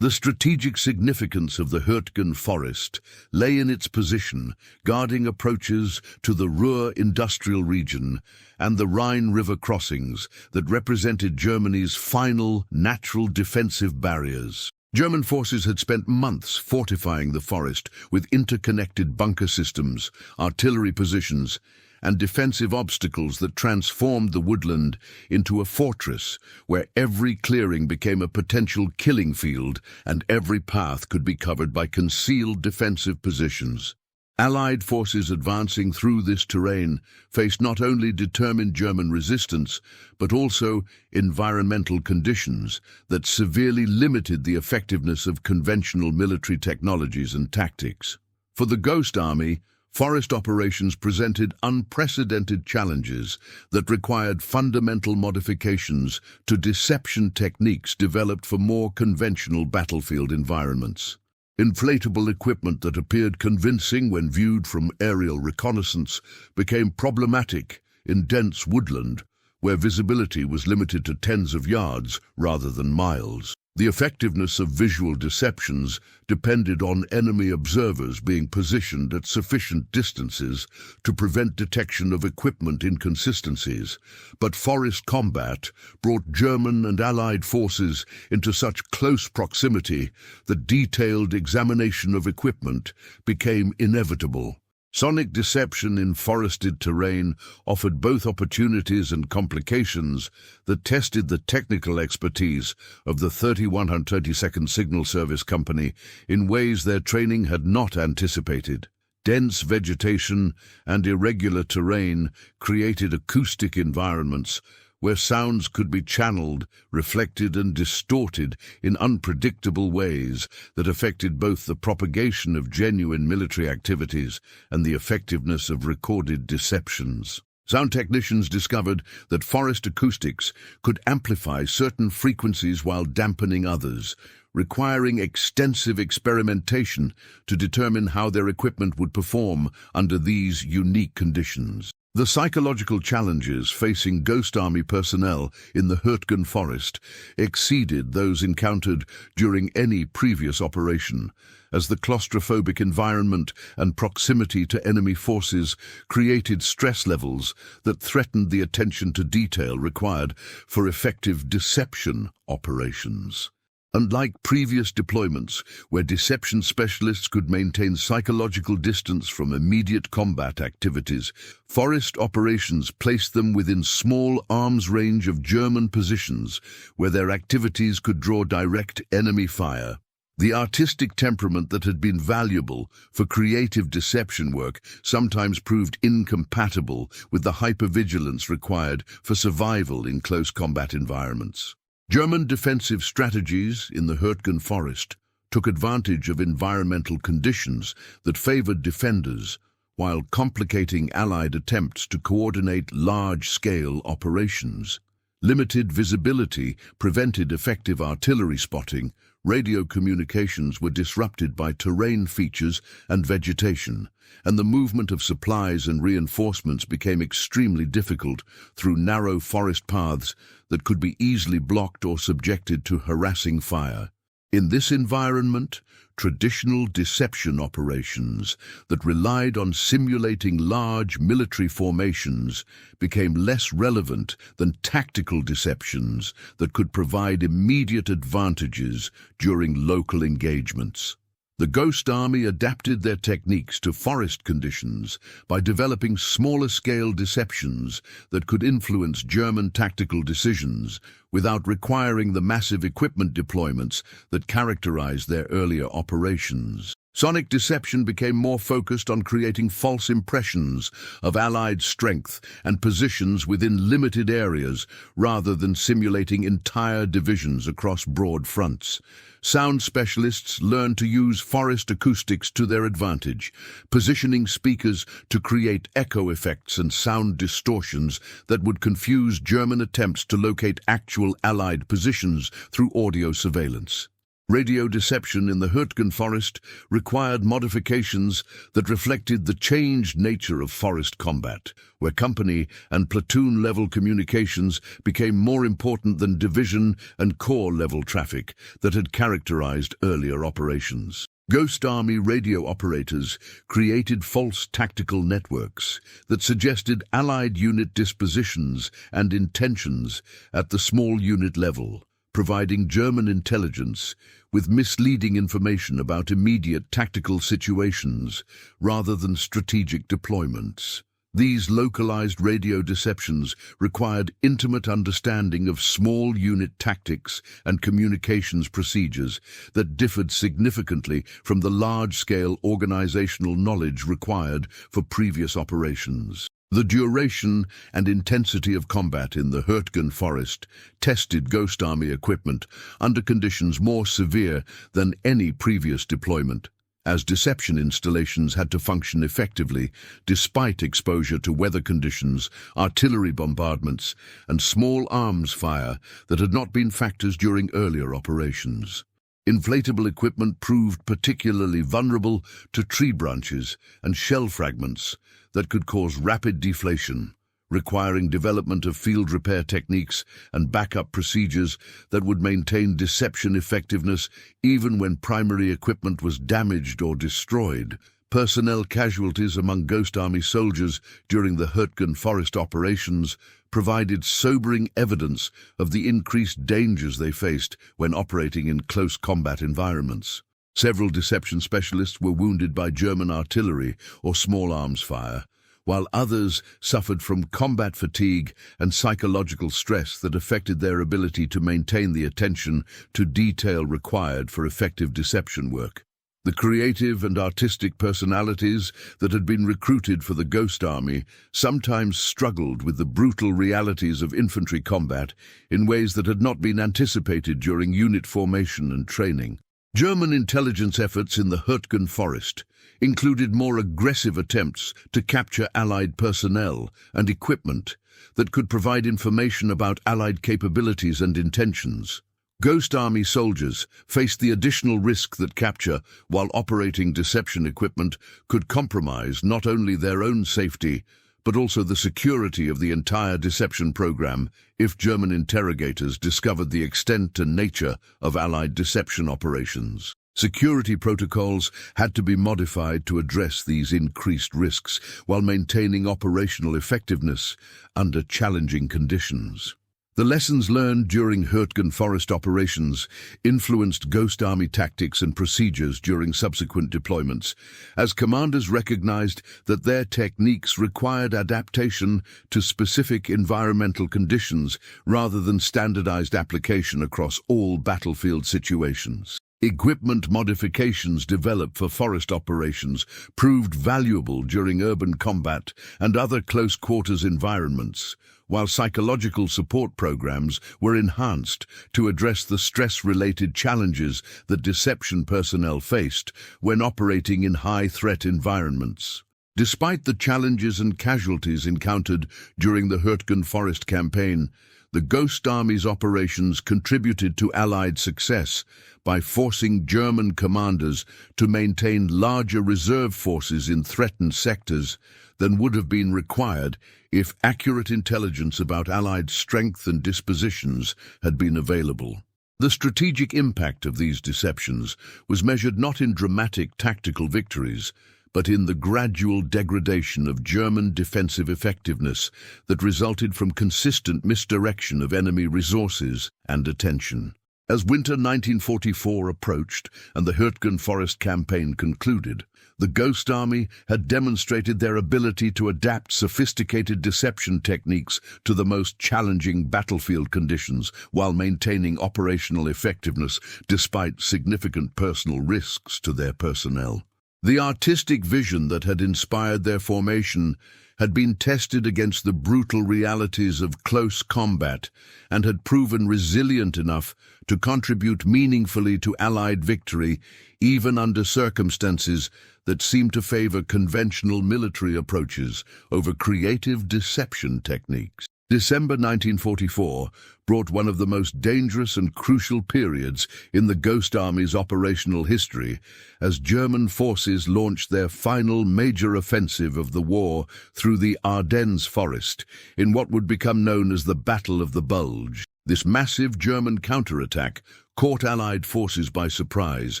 The strategic significance of the Hürtgen forest lay in its position, guarding approaches to the Ruhr industrial region and the Rhine River crossings that represented Germany's final natural defensive barriers. German forces had spent months fortifying the forest with interconnected bunker systems, artillery positions, and defensive obstacles that transformed the woodland into a fortress where every clearing became a potential killing field and every path could be covered by concealed defensive positions. Allied forces advancing through this terrain faced not only determined German resistance, but also environmental conditions that severely limited the effectiveness of conventional military technologies and tactics. For the Ghost Army, forest operations presented unprecedented challenges that required fundamental modifications to deception techniques developed for more conventional battlefield environments. Inflatable equipment that appeared convincing when viewed from aerial reconnaissance became problematic in dense woodland, where visibility was limited to tens of yards rather than miles. The effectiveness of visual deceptions depended on enemy observers being positioned at sufficient distances to prevent detection of equipment inconsistencies, but forest combat brought German and Allied forces into such close proximity that detailed examination of equipment became inevitable. Sonic deception in forested terrain offered both opportunities and complications that tested the technical expertise of the 3132nd Signal Service Company in ways their training had not anticipated. Dense vegetation and irregular terrain created acoustic environments where sounds could be channeled, reflected and distorted in unpredictable ways that affected both the propagation of genuine military activities and the effectiveness of recorded deceptions. Sound technicians discovered that forest acoustics could amplify certain frequencies while dampening others, requiring extensive experimentation to determine how their equipment would perform under these unique conditions. The psychological challenges facing Ghost Army personnel in the Hürtgen forest exceeded those encountered during any previous operation, as the claustrophobic environment and proximity to enemy forces created stress levels that threatened the attention to detail required for effective deception operations. Unlike previous deployments, where deception specialists could maintain psychological distance from immediate combat activities, forest operations placed them within small arm's range of German positions, where their activities could draw direct enemy fire. The artistic temperament that had been valuable for creative deception work sometimes proved incompatible with the hypervigilance required for survival in close combat environments. German defensive strategies in the Hürtgen forest took advantage of environmental conditions that favored defenders, while complicating Allied attempts to coordinate large-scale operations. Limited visibility prevented effective artillery spotting, radio communications were disrupted by terrain features and vegetation, and the movement of supplies and reinforcements became extremely difficult through narrow forest paths that could be easily blocked or subjected to harassing fire. In this environment, traditional deception operations that relied on simulating large military formations became less relevant than tactical deceptions that could provide immediate advantages during local engagements. The Ghost Army adapted their techniques to forest conditions by developing smaller-scale deceptions that could influence German tactical decisions without requiring the massive equipment deployments that characterized their earlier operations. Sonic deception became more focused on creating false impressions of Allied strength and positions within limited areas rather than simulating entire divisions across broad fronts. Sound specialists learned to use forest acoustics to their advantage, positioning speakers to create echo effects and sound distortions that would confuse German attempts to locate actual Allied positions through audio surveillance. Radio deception in the Hürtgen forest required modifications that reflected the changed nature of forest combat, where company and platoon-level communications became more important than division and corps-level traffic that had characterized earlier operations. Ghost Army radio operators created false tactical networks that suggested Allied unit dispositions and intentions at the small unit level, providing German intelligence with misleading information about immediate tactical situations rather than strategic deployments. These localized radio deceptions required intimate understanding of small unit tactics and communications procedures that differed significantly from the large-scale organizational knowledge required for previous operations. The duration and intensity of combat in the Hürtgen forest tested Ghost Army equipment under conditions more severe than any previous deployment, as deception installations had to function effectively despite exposure to weather conditions, artillery bombardments, and small arms fire that had not been factors during earlier operations. Inflatable equipment proved particularly vulnerable to tree branches and shell fragments that could cause rapid deflation, requiring development of field repair techniques and backup procedures that would maintain deception effectiveness even when primary equipment was damaged or destroyed. Personnel casualties among Ghost Army soldiers during the Hürtgen forest operations provided sobering evidence of the increased dangers they faced when operating in close combat environments. Several deception specialists were wounded by German artillery or small arms fire, while others suffered from combat fatigue and psychological stress that affected their ability to maintain the attention to detail required for effective deception work. The creative and artistic personalities that had been recruited for the Ghost Army sometimes struggled with the brutal realities of infantry combat in ways that had not been anticipated during unit formation and training. German intelligence efforts in the Hürtgen forest included more aggressive attempts to capture Allied personnel and equipment that could provide information about Allied capabilities and intentions. Ghost Army soldiers faced the additional risk that capture while operating deception equipment could compromise not only their own safety, but also the security of the entire deception program if German interrogators discovered the extent and nature of Allied deception operations. Security protocols had to be modified to address these increased risks while maintaining operational effectiveness under challenging conditions. The lessons learned during Hürtgen forest operations influenced Ghost Army tactics and procedures during subsequent deployments, as commanders recognized that their techniques required adaptation to specific environmental conditions rather than standardized application across all battlefield situations. Equipment modifications developed for forest operations proved valuable during urban combat and other close-quarters environments, while psychological support programs were enhanced to address the stress-related challenges that deception personnel faced when operating in high-threat environments. Despite the challenges and casualties encountered during the Hürtgen Forest campaign, the Ghost Army's operations contributed to Allied success by forcing German commanders to maintain larger reserve forces in threatened sectors than would have been required if accurate intelligence about Allied strength and dispositions had been available. The strategic impact of these deceptions was measured not in dramatic tactical victories, but in the gradual degradation of German defensive effectiveness that resulted from consistent misdirection of enemy resources and attention. As winter 1944 approached and the Hürtgen Forest campaign concluded, the Ghost Army had demonstrated their ability to adapt sophisticated deception techniques to the most challenging battlefield conditions while maintaining operational effectiveness despite significant personal risks to their personnel. The artistic vision that had inspired their formation had been tested against the brutal realities of close combat and had proven resilient enough to contribute meaningfully to Allied victory, even under circumstances that seemed to favor conventional military approaches over creative deception techniques. December 1944 brought one of the most dangerous and crucial periods in the Ghost Army's operational history, as German forces launched their final major offensive of the war through the Ardennes forest in what would become known as the Battle of the Bulge. This massive German counterattack caught Allied forces by surprise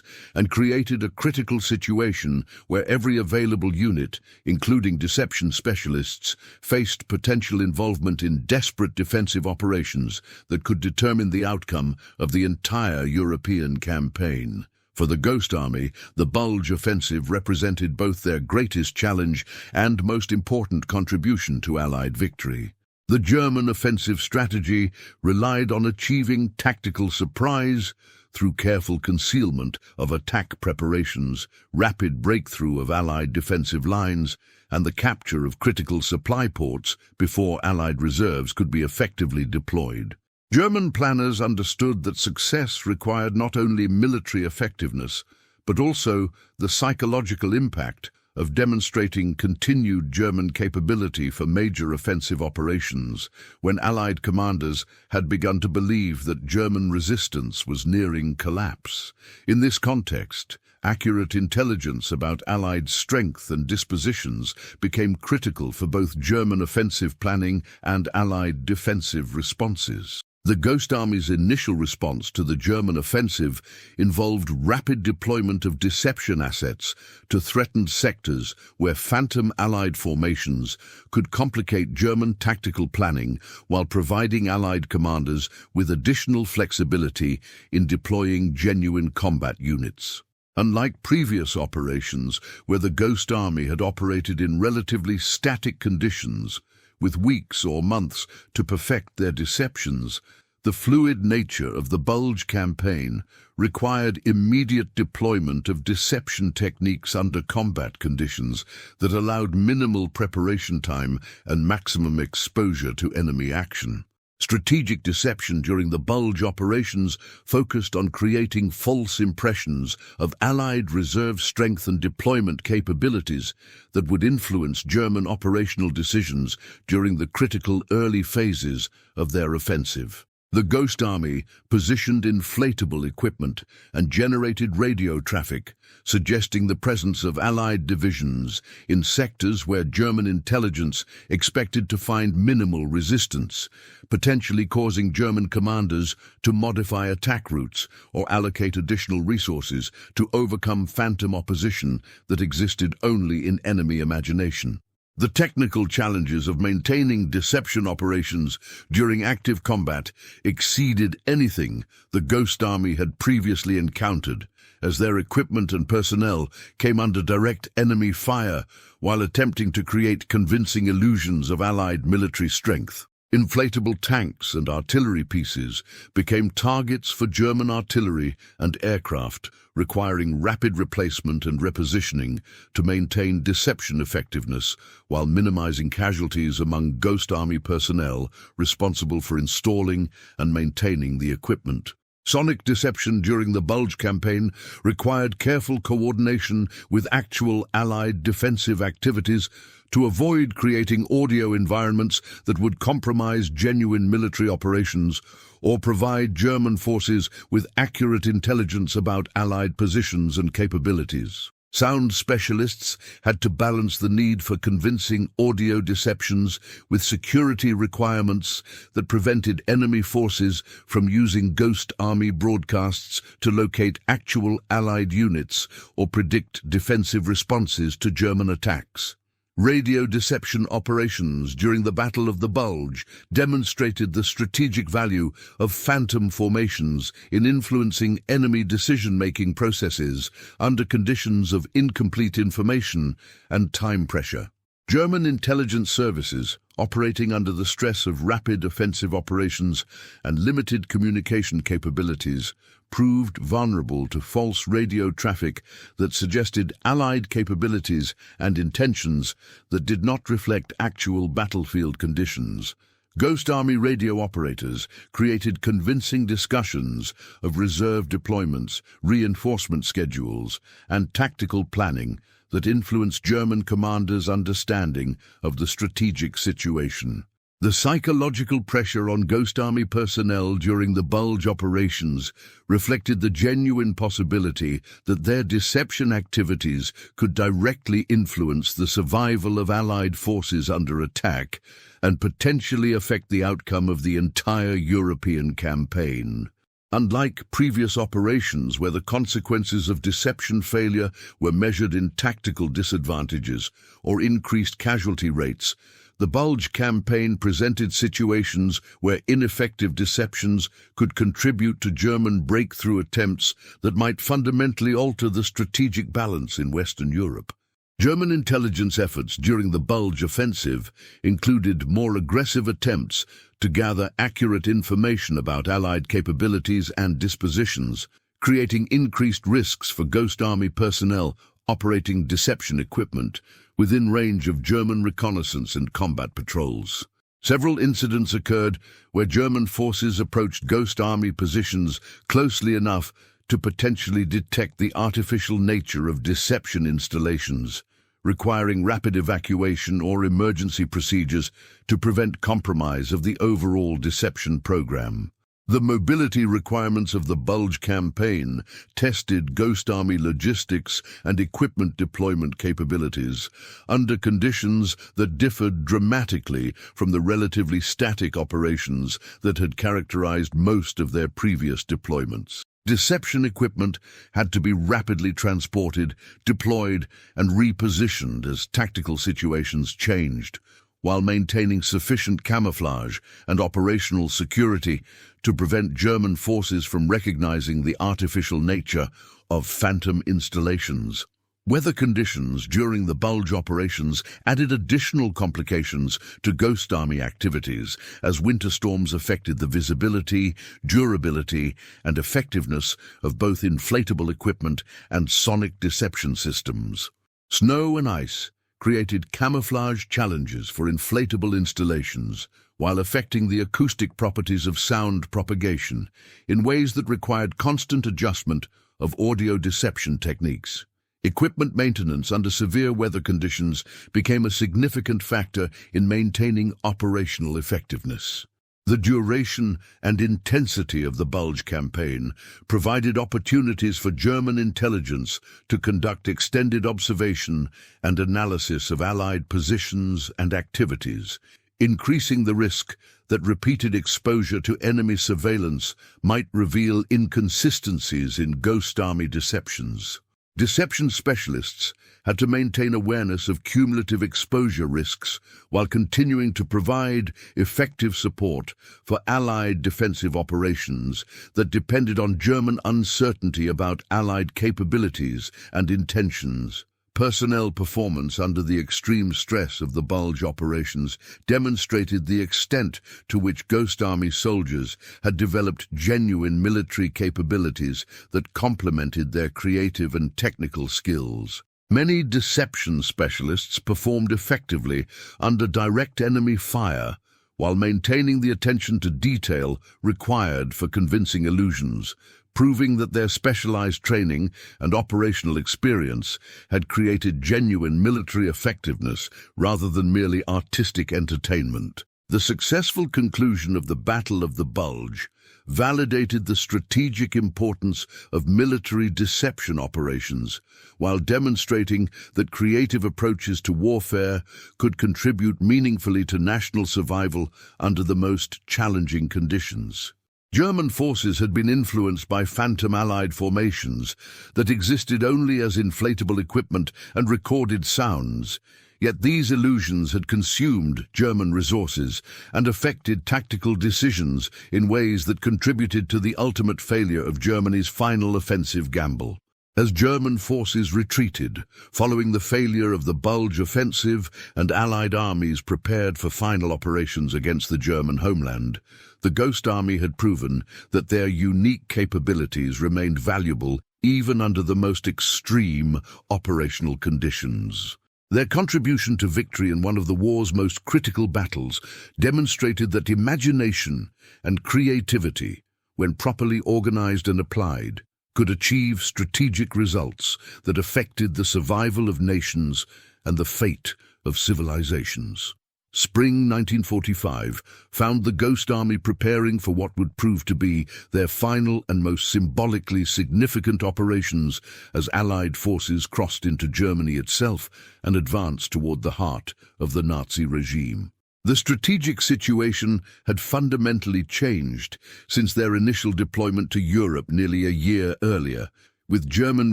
and created a critical situation where every available unit, including deception specialists, faced potential involvement in desperate defensive operations that could determine the outcome of the entire European campaign. For the Ghost Army, the Bulge offensive represented both their greatest challenge and most important contribution to Allied victory. The German offensive strategy relied on achieving tactical surprise through careful concealment of attack preparations, rapid breakthrough of Allied defensive lines, and the capture of critical supply ports before Allied reserves could be effectively deployed. German planners understood that success required not only military effectiveness, but also the psychological impact of demonstrating continued German capability for major offensive operations when Allied commanders had begun to believe that German resistance was nearing collapse. In this context, accurate intelligence about Allied strength and dispositions became critical for both German offensive planning and Allied defensive responses. The Ghost Army's initial response to the German offensive involved rapid deployment of deception assets to threatened sectors where phantom Allied formations could complicate German tactical planning while providing Allied commanders with additional flexibility in deploying genuine combat units. Unlike previous operations where the Ghost Army had operated in relatively static conditions, with weeks or months to perfect their deceptions, the fluid nature of the Bulge campaign required immediate deployment of deception techniques under combat conditions that allowed minimal preparation time and maximum exposure to enemy action. Strategic deception during the Bulge operations focused on creating false impressions of Allied reserve strength and deployment capabilities that would influence German operational decisions during the critical early phases of their offensive. The Ghost Army positioned inflatable equipment and generated radio traffic, suggesting the presence of Allied divisions in sectors where German intelligence expected to find minimal resistance, potentially causing German commanders to modify attack routes or allocate additional resources to overcome phantom opposition that existed only in enemy imagination. The technical challenges of maintaining deception operations during active combat exceeded anything the Ghost Army had previously encountered, as their equipment and personnel came under direct enemy fire while attempting to create convincing illusions of Allied military strength. Inflatable tanks and artillery pieces became targets for German artillery and aircraft, requiring rapid replacement and repositioning to maintain deception effectiveness while minimizing casualties among Ghost Army personnel responsible for installing and maintaining the equipment. Sonic deception during the Bulge campaign required careful coordination with actual Allied defensive activities to avoid creating audio environments that would compromise genuine military operations or provide German forces with accurate intelligence about Allied positions and capabilities. Sound specialists had to balance the need for convincing audio deceptions with security requirements that prevented enemy forces from using Ghost Army broadcasts to locate actual Allied units or predict defensive responses to German attacks. Radio deception operations during the Battle of the Bulge demonstrated the strategic value of phantom formations in influencing enemy decision-making processes under conditions of incomplete information and time pressure. German intelligence services operating under the stress of rapid offensive operations and limited communication capabilities, proved vulnerable to false radio traffic that suggested Allied capabilities and intentions that did not reflect actual battlefield conditions. Ghost Army radio operators created convincing discussions of reserve deployments, reinforcement schedules, and tactical planning that influenced German commanders' understanding of the strategic situation. The psychological pressure on Ghost Army personnel during the Bulge operations reflected the genuine possibility that their deception activities could directly influence the survival of Allied forces under attack and potentially affect the outcome of the entire European campaign. Unlike previous operations where the consequences of deception failure were measured in tactical disadvantages or increased casualty rates, the Bulge campaign presented situations where ineffective deceptions could contribute to German breakthrough attempts that might fundamentally alter the strategic balance in Western Europe. German intelligence efforts during the Bulge offensive included more aggressive attempts to gather accurate information about Allied capabilities and dispositions, creating increased risks for Ghost Army personnel operating deception equipment within range of German reconnaissance and combat patrols. Several incidents occurred where German forces approached Ghost Army positions closely enough to potentially detect the artificial nature of deception installations, requiring rapid evacuation or emergency procedures to prevent compromise of the overall deception program. The mobility requirements of the Bulge campaign tested Ghost Army logistics and equipment deployment capabilities under conditions that differed dramatically from the relatively static operations that had characterized most of their previous deployments. Deception equipment had to be rapidly transported, deployed, and repositioned as tactical situations changed, while maintaining sufficient camouflage and operational security to prevent German forces from recognizing the artificial nature of phantom installations. Weather conditions during the Bulge operations added additional complications to Ghost Army activities as winter storms affected the visibility, durability, and effectiveness of both inflatable equipment and sonic deception systems. Snow and ice created camouflage challenges for inflatable installations while affecting the acoustic properties of sound propagation in ways that required constant adjustment of audio deception techniques. Equipment maintenance under severe weather conditions became a significant factor in maintaining operational effectiveness. The duration and intensity of the Bulge campaign provided opportunities for German intelligence to conduct extended observation and analysis of Allied positions and activities, increasing the risk that repeated exposure to enemy surveillance might reveal inconsistencies in Ghost Army deceptions. Deception specialists had to maintain awareness of cumulative exposure risks while continuing to provide effective support for Allied defensive operations that depended on German uncertainty about Allied capabilities and intentions. Personnel performance under the extreme stress of the Bulge operations demonstrated the extent to which Ghost Army soldiers had developed genuine military capabilities that complemented their creative and technical skills. Many deception specialists performed effectively under direct enemy fire while maintaining the attention to detail required for convincing illusions, proving that their specialized training and operational experience had created genuine military effectiveness rather than merely artistic entertainment. The successful conclusion of the Battle of the Bulge validated the strategic importance of military deception operations, while demonstrating that creative approaches to warfare could contribute meaningfully to national survival under the most challenging conditions. German forces had been influenced by phantom Allied formations that existed only as inflatable equipment and recorded sounds, yet these illusions had consumed German resources and affected tactical decisions in ways that contributed to the ultimate failure of Germany's final offensive gamble. As German forces retreated, following the failure of the Bulge offensive and Allied armies prepared for final operations against the German homeland, the Ghost Army had proven that their unique capabilities remained valuable even under the most extreme operational conditions. Their contribution to victory in one of the war's most critical battles demonstrated that imagination and creativity, when properly organized and applied, could achieve strategic results that affected the survival of nations and the fate of civilizations. Spring 1945 found the Ghost Army preparing for what would prove to be their final and most symbolically significant operations as Allied forces crossed into Germany itself and advanced toward the heart of the Nazi regime. The strategic situation had fundamentally changed since their initial deployment to Europe nearly a year earlier, with German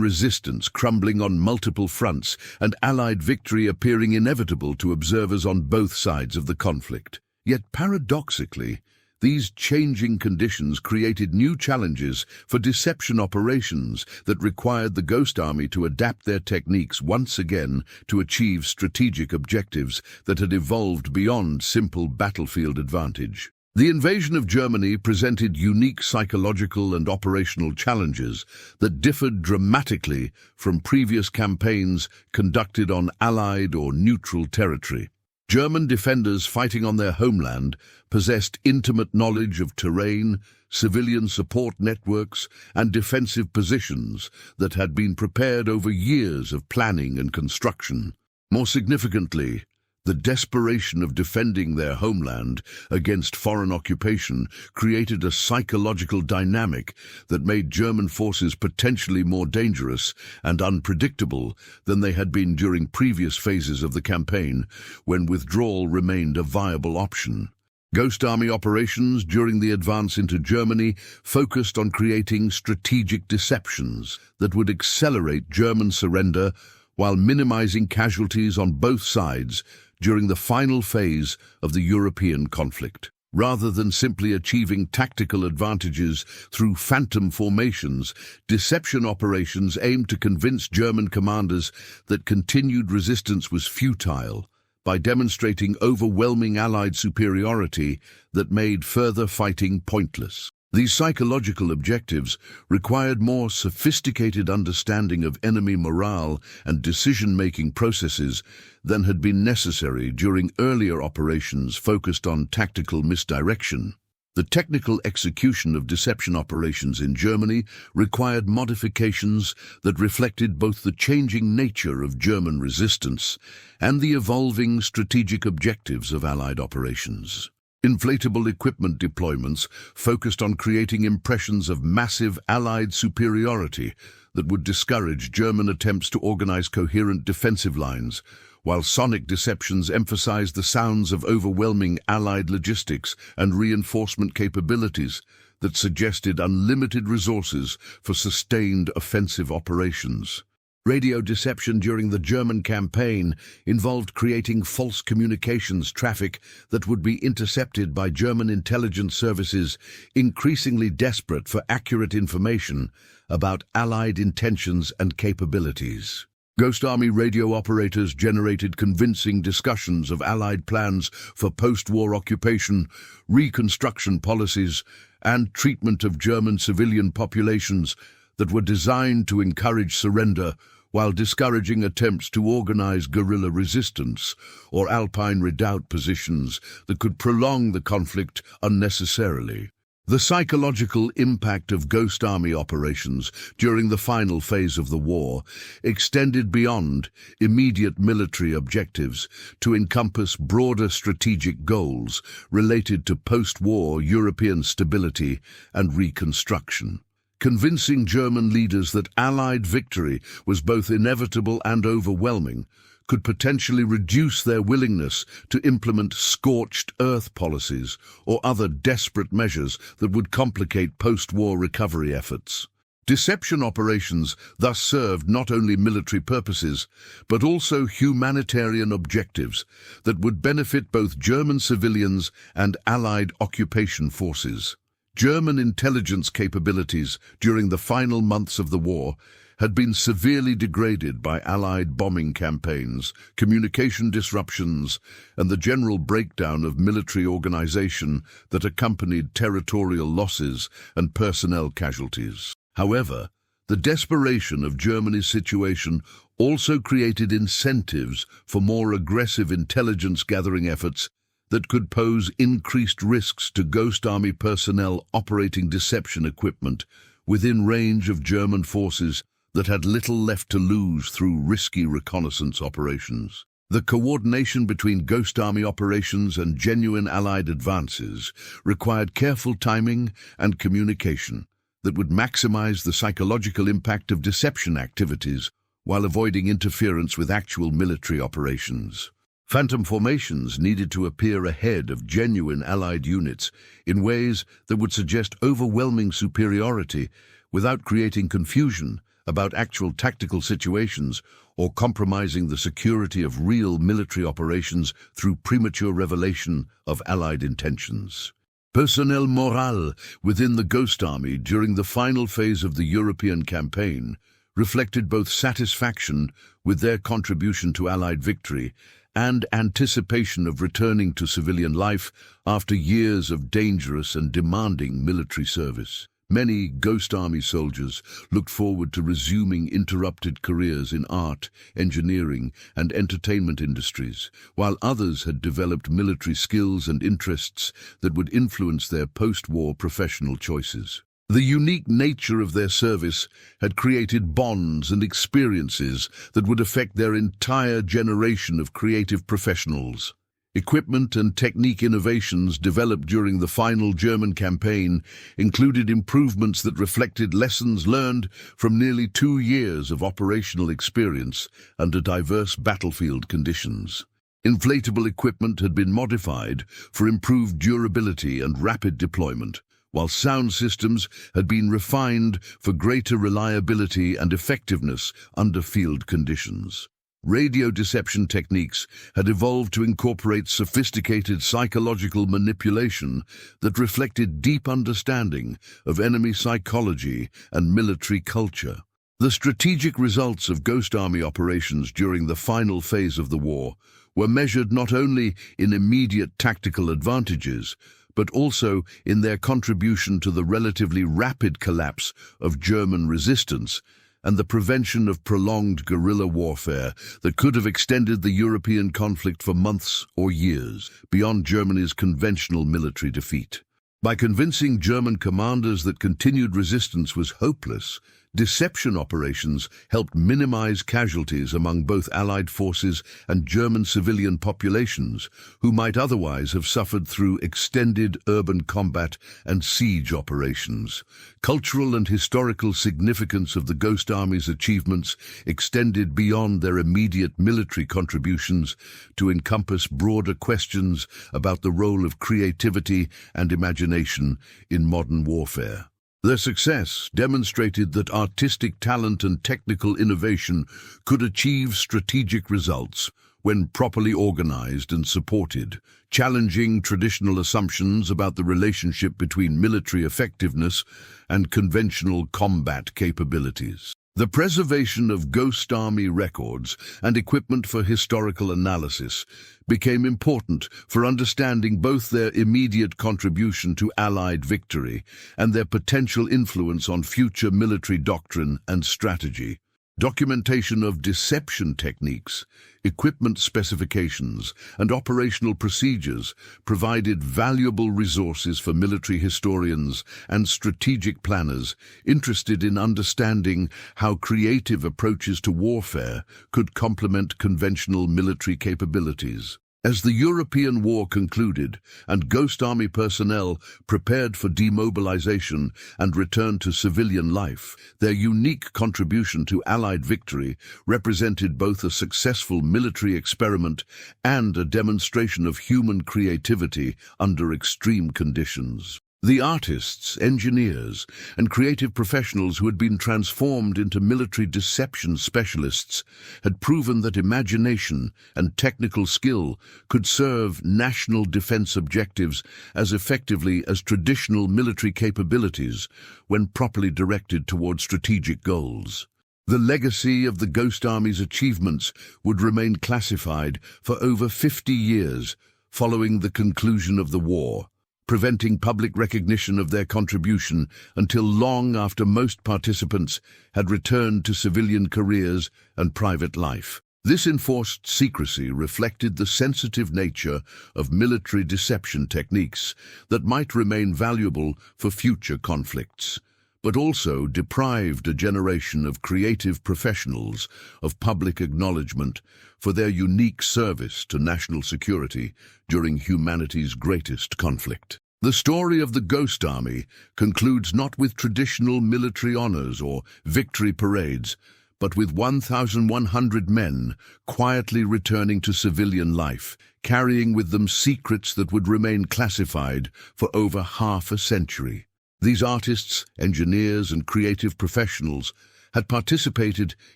resistance crumbling on multiple fronts and Allied victory appearing inevitable to observers on both sides of the conflict. Yet paradoxically, these changing conditions created new challenges for deception operations that required the Ghost Army to adapt their techniques once again to achieve strategic objectives that had evolved beyond simple battlefield advantage. The invasion of Germany presented unique psychological and operational challenges that differed dramatically from previous campaigns conducted on Allied or neutral territory. German defenders fighting on their homeland possessed intimate knowledge of terrain, civilian support networks, and defensive positions that had been prepared over years of planning and construction. More significantly, the desperation of defending their homeland against foreign occupation created a psychological dynamic that made German forces potentially more dangerous and unpredictable than they had been during previous phases of the campaign, when withdrawal remained a viable option. Ghost Army operations during the advance into Germany focused on creating strategic deceptions that would accelerate German surrender while minimizing casualties on both sides during the final phase of the European conflict. Rather than simply achieving tactical advantages through phantom formations, deception operations aimed to convince German commanders that continued resistance was futile by demonstrating overwhelming Allied superiority that made further fighting pointless. These psychological objectives required more sophisticated understanding of enemy morale and decision-making processes than had been necessary during earlier operations focused on tactical misdirection. The technical execution of deception operations in Germany required modifications that reflected both the changing nature of German resistance and the evolving strategic objectives of Allied operations. Inflatable equipment deployments focused on creating impressions of massive Allied superiority that would discourage German attempts to organize coherent defensive lines, while sonic deceptions emphasized the sounds of overwhelming Allied logistics and reinforcement capabilities that suggested unlimited resources for sustained offensive operations. Radio deception during the German campaign involved creating false communications traffic that would be intercepted by German intelligence services, increasingly desperate for accurate information about Allied intentions and capabilities. Ghost Army radio operators generated convincing discussions of Allied plans for post-war occupation, reconstruction policies, and treatment of German civilian populations that were designed to encourage surrender while discouraging attempts to organize guerrilla resistance or Alpine redoubt positions that could prolong the conflict unnecessarily. The psychological impact of Ghost Army operations during the final phase of the war extended beyond immediate military objectives to encompass broader strategic goals related to post-war European stability and reconstruction. Convincing German leaders that Allied victory was both inevitable and overwhelming could potentially reduce their willingness to implement scorched earth policies or other desperate measures that would complicate post-war recovery efforts. Deception operations thus served not only military purposes, but also humanitarian objectives that would benefit both German civilians and Allied occupation forces. German intelligence capabilities during the final months of the war had been severely degraded by Allied bombing campaigns, communication disruptions, and the general breakdown of military organization that accompanied territorial losses and personnel casualties. However, the desperation of Germany's situation also created incentives for more aggressive intelligence-gathering efforts that could pose increased risks to Ghost Army personnel operating deception equipment within range of German forces that had little left to lose through risky reconnaissance operations. The coordination between Ghost Army operations and genuine Allied advances required careful timing and communication that would maximize the psychological impact of deception activities while avoiding interference with actual military operations. Phantom formations needed to appear ahead of genuine Allied units in ways that would suggest overwhelming superiority without creating confusion about actual tactical situations or compromising the security of real military operations through premature revelation of Allied intentions. Personnel morale within the Ghost Army during the final phase of the European campaign reflected both satisfaction with their contribution to Allied victory and anticipation of returning to civilian life after years of dangerous and demanding military service. Many Ghost Army soldiers looked forward to resuming interrupted careers in art, engineering, and entertainment industries, while others had developed military skills and interests that would influence their post-war professional choices. The unique nature of their service had created bonds and experiences that would affect their entire generation of creative professionals. Equipment and technique innovations developed during the final German campaign included improvements that reflected lessons learned from nearly 2 years of operational experience under diverse battlefield conditions. Inflatable equipment had been modified for improved durability and rapid deployment, while sound systems had been refined for greater reliability and effectiveness under field conditions. Radio deception techniques had evolved to incorporate sophisticated psychological manipulation that reflected deep understanding of enemy psychology and military culture. The strategic results of Ghost Army operations during the final phase of the war were measured not only in immediate tactical advantages, but also in their contribution to the relatively rapid collapse of German resistance and the prevention of prolonged guerrilla warfare that could have extended the European conflict for months or years beyond Germany's conventional military defeat. By convincing German commanders that continued resistance was hopeless, deception operations helped minimize casualties among both Allied forces and German civilian populations, who might otherwise have suffered through extended urban combat and siege operations. Cultural and historical significance of the Ghost Army's achievements extended beyond their immediate military contributions to encompass broader questions about the role of creativity and imagination in modern warfare. Their success demonstrated that artistic talent and technical innovation could achieve strategic results when properly organized and supported, challenging traditional assumptions about the relationship between military effectiveness and conventional combat capabilities. The preservation of Ghost Army records and equipment for historical analysis became important for understanding both their immediate contribution to Allied victory and their potential influence on future military doctrine and strategy. Documentation of deception techniques, equipment specifications, and operational procedures provided valuable resources for military historians and strategic planners interested in understanding how creative approaches to warfare could complement conventional military capabilities. As the European war concluded and Ghost Army personnel prepared for demobilization and return to civilian life, their unique contribution to Allied victory represented both a successful military experiment and a demonstration of human creativity under extreme conditions. The artists, engineers, and creative professionals who had been transformed into military deception specialists had proven that imagination and technical skill could serve national defense objectives as effectively as traditional military capabilities when properly directed toward strategic goals. The legacy of the Ghost Army's achievements would remain classified for over 50 years following the conclusion of the war, preventing public recognition of their contribution until long after most participants had returned to civilian careers and private life. This enforced secrecy reflected the sensitive nature of military deception techniques that might remain valuable for future conflicts, but also deprived a generation of creative professionals of public acknowledgement for their unique service to national security during humanity's greatest conflict. The story of the Ghost Army concludes not with traditional military honors or victory parades, but with 1,100 men quietly returning to civilian life, carrying with them secrets that would remain classified for over half a century. These artists, engineers, and creative professionals had participated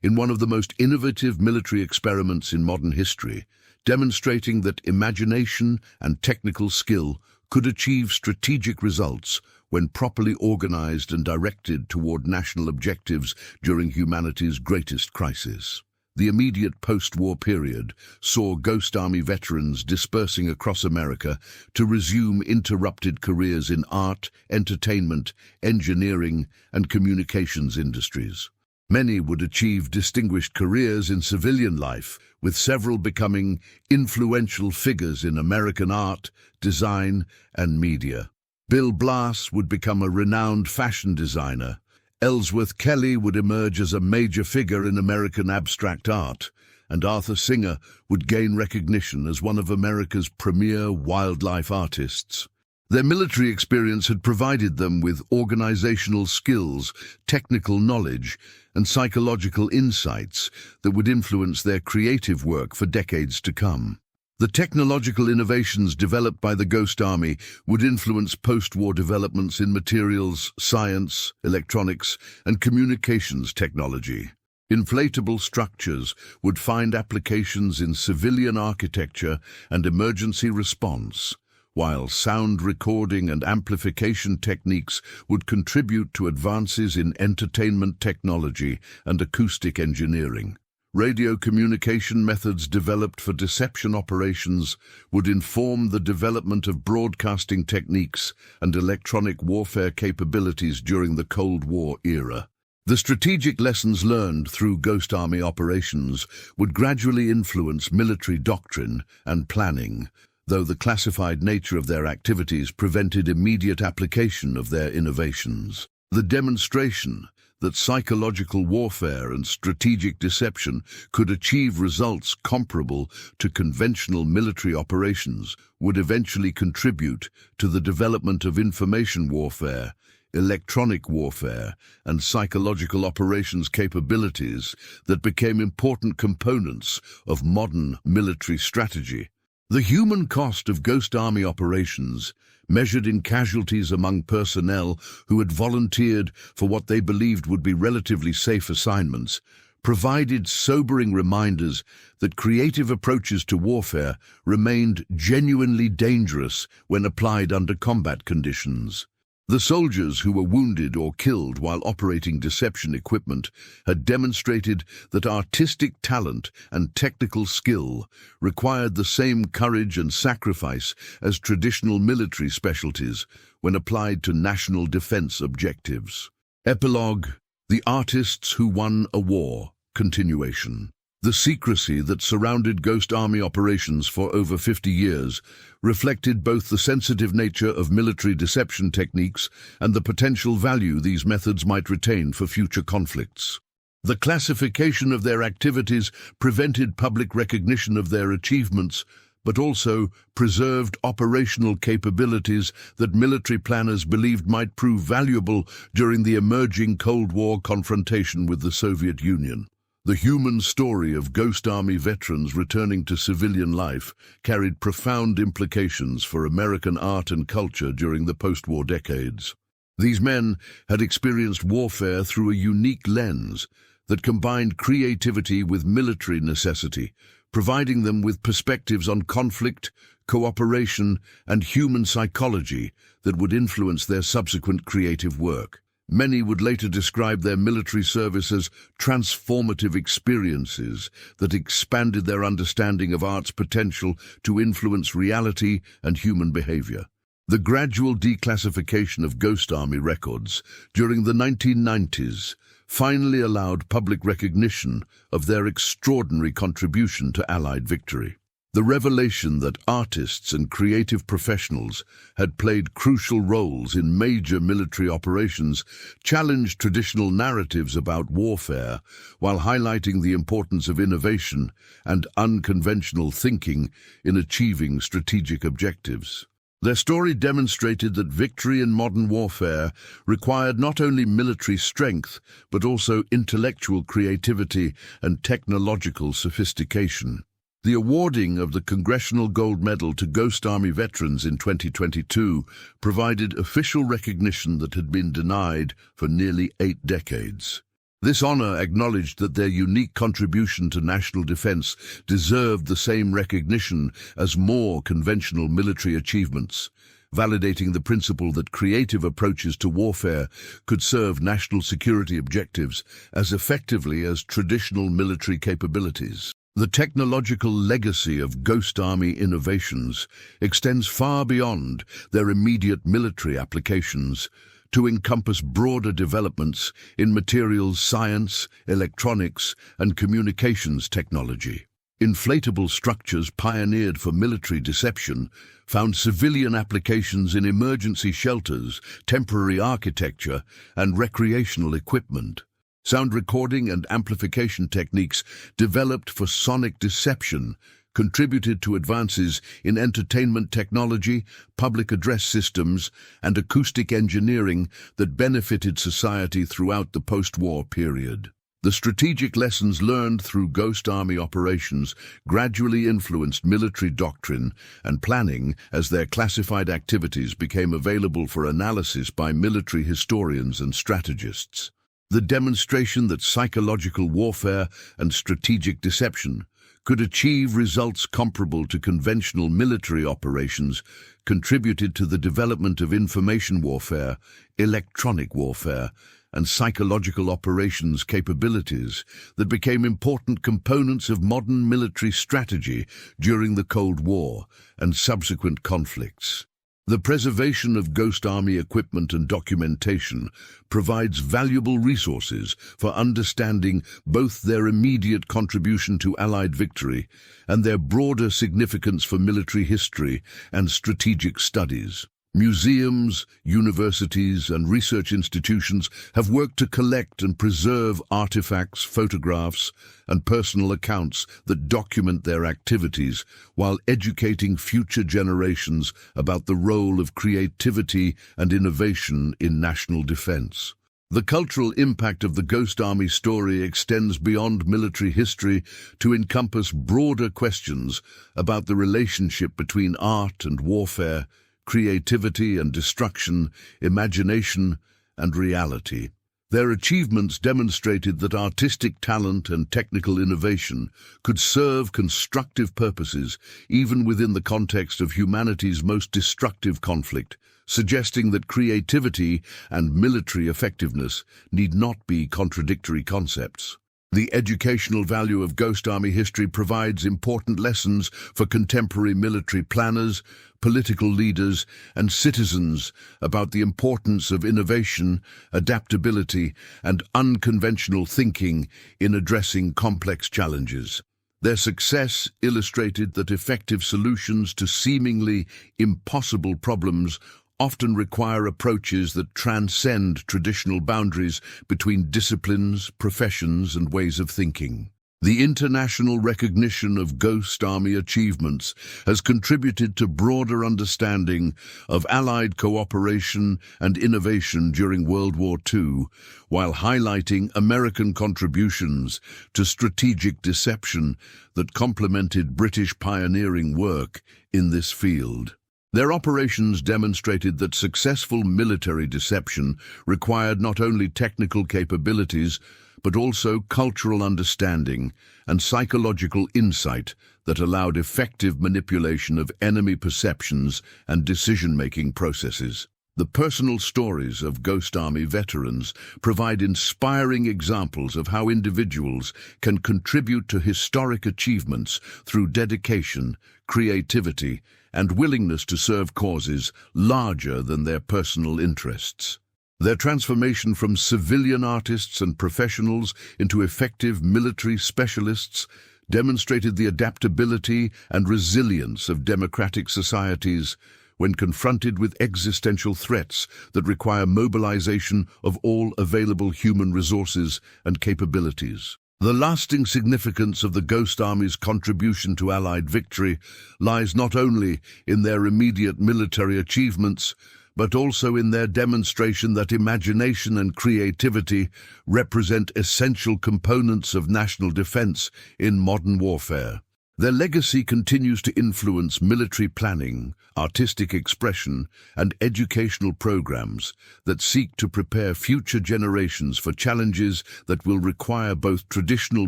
in one of the most innovative military experiments in modern history, demonstrating that imagination and technical skill could achieve strategic results when properly organized and directed toward national objectives during humanity's greatest crisis. The immediate post-war period saw Ghost Army veterans dispersing across America to resume interrupted careers in art, entertainment, engineering, and communications industries. Many would achieve distinguished careers in civilian life, with several becoming influential figures in American art, design, and media. Bill Blass would become a renowned fashion designer. Ellsworth Kelly would emerge as a major figure in American abstract art, and Arthur Singer would gain recognition as one of America's premier wildlife artists. Their military experience had provided them with organizational skills, technical knowledge, and psychological insights that would influence their creative work for decades to come. The technological innovations developed by the Ghost Army would influence post-war developments in materials, science, electronics, and communications technology. Inflatable structures would find applications in civilian architecture and emergency response, while sound recording and amplification techniques would contribute to advances in entertainment technology and acoustic engineering. Radio communication methods developed for deception operations would inform the development of broadcasting techniques and electronic warfare capabilities during the Cold War era. The strategic lessons learned through Ghost Army operations would gradually influence military doctrine and planning, though the classified nature of their activities prevented immediate application of their innovations. The demonstration that psychological warfare and strategic deception could achieve results comparable to conventional military operations would eventually contribute to the development of information warfare, electronic warfare, and psychological operations capabilities that became important components of modern military strategy. The human cost of Ghost Army operations, measured in casualties among personnel who had volunteered for what they believed would be relatively safe assignments, provided sobering reminders that creative approaches to warfare remained genuinely dangerous when applied under combat conditions. The soldiers who were wounded or killed while operating deception equipment had demonstrated that artistic talent and technical skill required the same courage and sacrifice as traditional military specialties when applied to national defense objectives. Epilogue: The Artists Who Won a War. Continuation. The secrecy that surrounded Ghost Army operations for over 50 years reflected both the sensitive nature of military deception techniques and the potential value these methods might retain for future conflicts. The classification of their activities prevented public recognition of their achievements, but also preserved operational capabilities that military planners believed might prove valuable during the emerging Cold War confrontation with the Soviet Union. The human story of Ghost Army veterans returning to civilian life carried profound implications for American art and culture during the post-war decades. These men had experienced warfare through a unique lens that combined creativity with military necessity, providing them with perspectives on conflict, cooperation, and human psychology that would influence their subsequent creative work. Many would later describe their military service as transformative experiences that expanded their understanding of art's potential to influence reality and human behavior. The gradual declassification of Ghost Army records during the 1990s finally allowed public recognition of their extraordinary contribution to Allied victory. The revelation that artists and creative professionals had played crucial roles in major military operations challenged traditional narratives about warfare while highlighting the importance of innovation and unconventional thinking in achieving strategic objectives. Their story demonstrated that victory in modern warfare required not only military strength, but also intellectual creativity and technological sophistication. The awarding of the Congressional Gold Medal to Ghost Army veterans in 2022 provided official recognition that had been denied for nearly 8 decades. This honor acknowledged that their unique contribution to national defense deserved the same recognition as more conventional military achievements, validating the principle that creative approaches to warfare could serve national security objectives as effectively as traditional military capabilities. The technological legacy of Ghost Army innovations extends far beyond their immediate military applications to encompass broader developments in materials science, electronics, and communications technology. Inflatable structures pioneered for military deception found civilian applications in emergency shelters, temporary architecture, and recreational equipment. Sound recording and amplification techniques developed for sonic deception contributed to advances in entertainment technology, public address systems, and acoustic engineering that benefited society throughout the post-war period. The strategic lessons learned through Ghost Army operations gradually influenced military doctrine and planning as their classified activities became available for analysis by military historians and strategists. The demonstration that psychological warfare and strategic deception could achieve results comparable to conventional military operations contributed to the development of information warfare, electronic warfare, and psychological operations capabilities that became important components of modern military strategy during the Cold War and subsequent conflicts. The preservation of Ghost Army equipment and documentation provides valuable resources for understanding both their immediate contribution to Allied victory and their broader significance for military history and strategic studies. Museums, universities, and research institutions have worked to collect and preserve artifacts, photographs, and personal accounts that document their activities while educating future generations about the role of creativity and innovation in national defense. The cultural impact of the Ghost Army story extends beyond military history to encompass broader questions about the relationship between art and warfare, creativity and destruction, imagination and reality. Their achievements demonstrated that artistic talent and technical innovation could serve constructive purposes even within the context of humanity's most destructive conflict, suggesting that creativity and military effectiveness need not be contradictory concepts. The educational value of Ghost Army history provides important lessons for contemporary military planners, political leaders, and citizens about the importance of innovation, adaptability, and unconventional thinking in addressing complex challenges. Their success illustrated that effective solutions to seemingly impossible problems often require approaches that transcend traditional boundaries between disciplines, professions, and ways of thinking. The international recognition of Ghost Army achievements has contributed to broader understanding of Allied cooperation and innovation during World War II, while highlighting American contributions to strategic deception that complemented British pioneering work in this field. Their operations demonstrated that successful military deception required not only technical capabilities, but also cultural understanding and psychological insight that allowed effective manipulation of enemy perceptions and decision-making processes. The personal stories of Ghost Army veterans provide inspiring examples of how individuals can contribute to historic achievements through dedication, creativity, and willingness to serve causes larger than their personal interests. Their transformation from civilian artists and professionals into effective military specialists demonstrated the adaptability and resilience of democratic societies when confronted with existential threats that require mobilization of all available human resources and capabilities. The lasting significance of the Ghost Army's contribution to Allied victory lies not only in their immediate military achievements, but also in their demonstration that imagination and creativity represent essential components of national defense in modern warfare. Their legacy continues to influence military planning, artistic expression, and educational programs that seek to prepare future generations for challenges that will require both traditional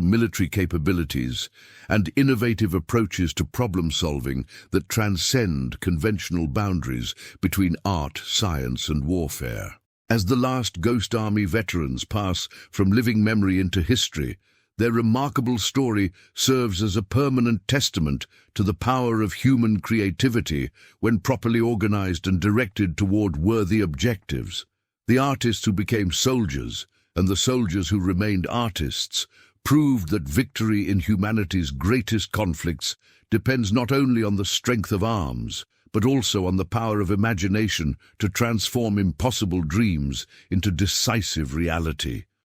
military capabilities and innovative approaches to problem-solving that transcend conventional boundaries between art, science, and warfare. As the last Ghost Army veterans pass from living memory into history, their remarkable story serves as a permanent testament to the power of human creativity when properly organized and directed toward worthy objectives. The artists who became soldiers and the soldiers who remained artists proved that victory in humanity's greatest conflicts depends not only on the strength of arms, but also on the power of imagination to transform impossible dreams into decisive reality.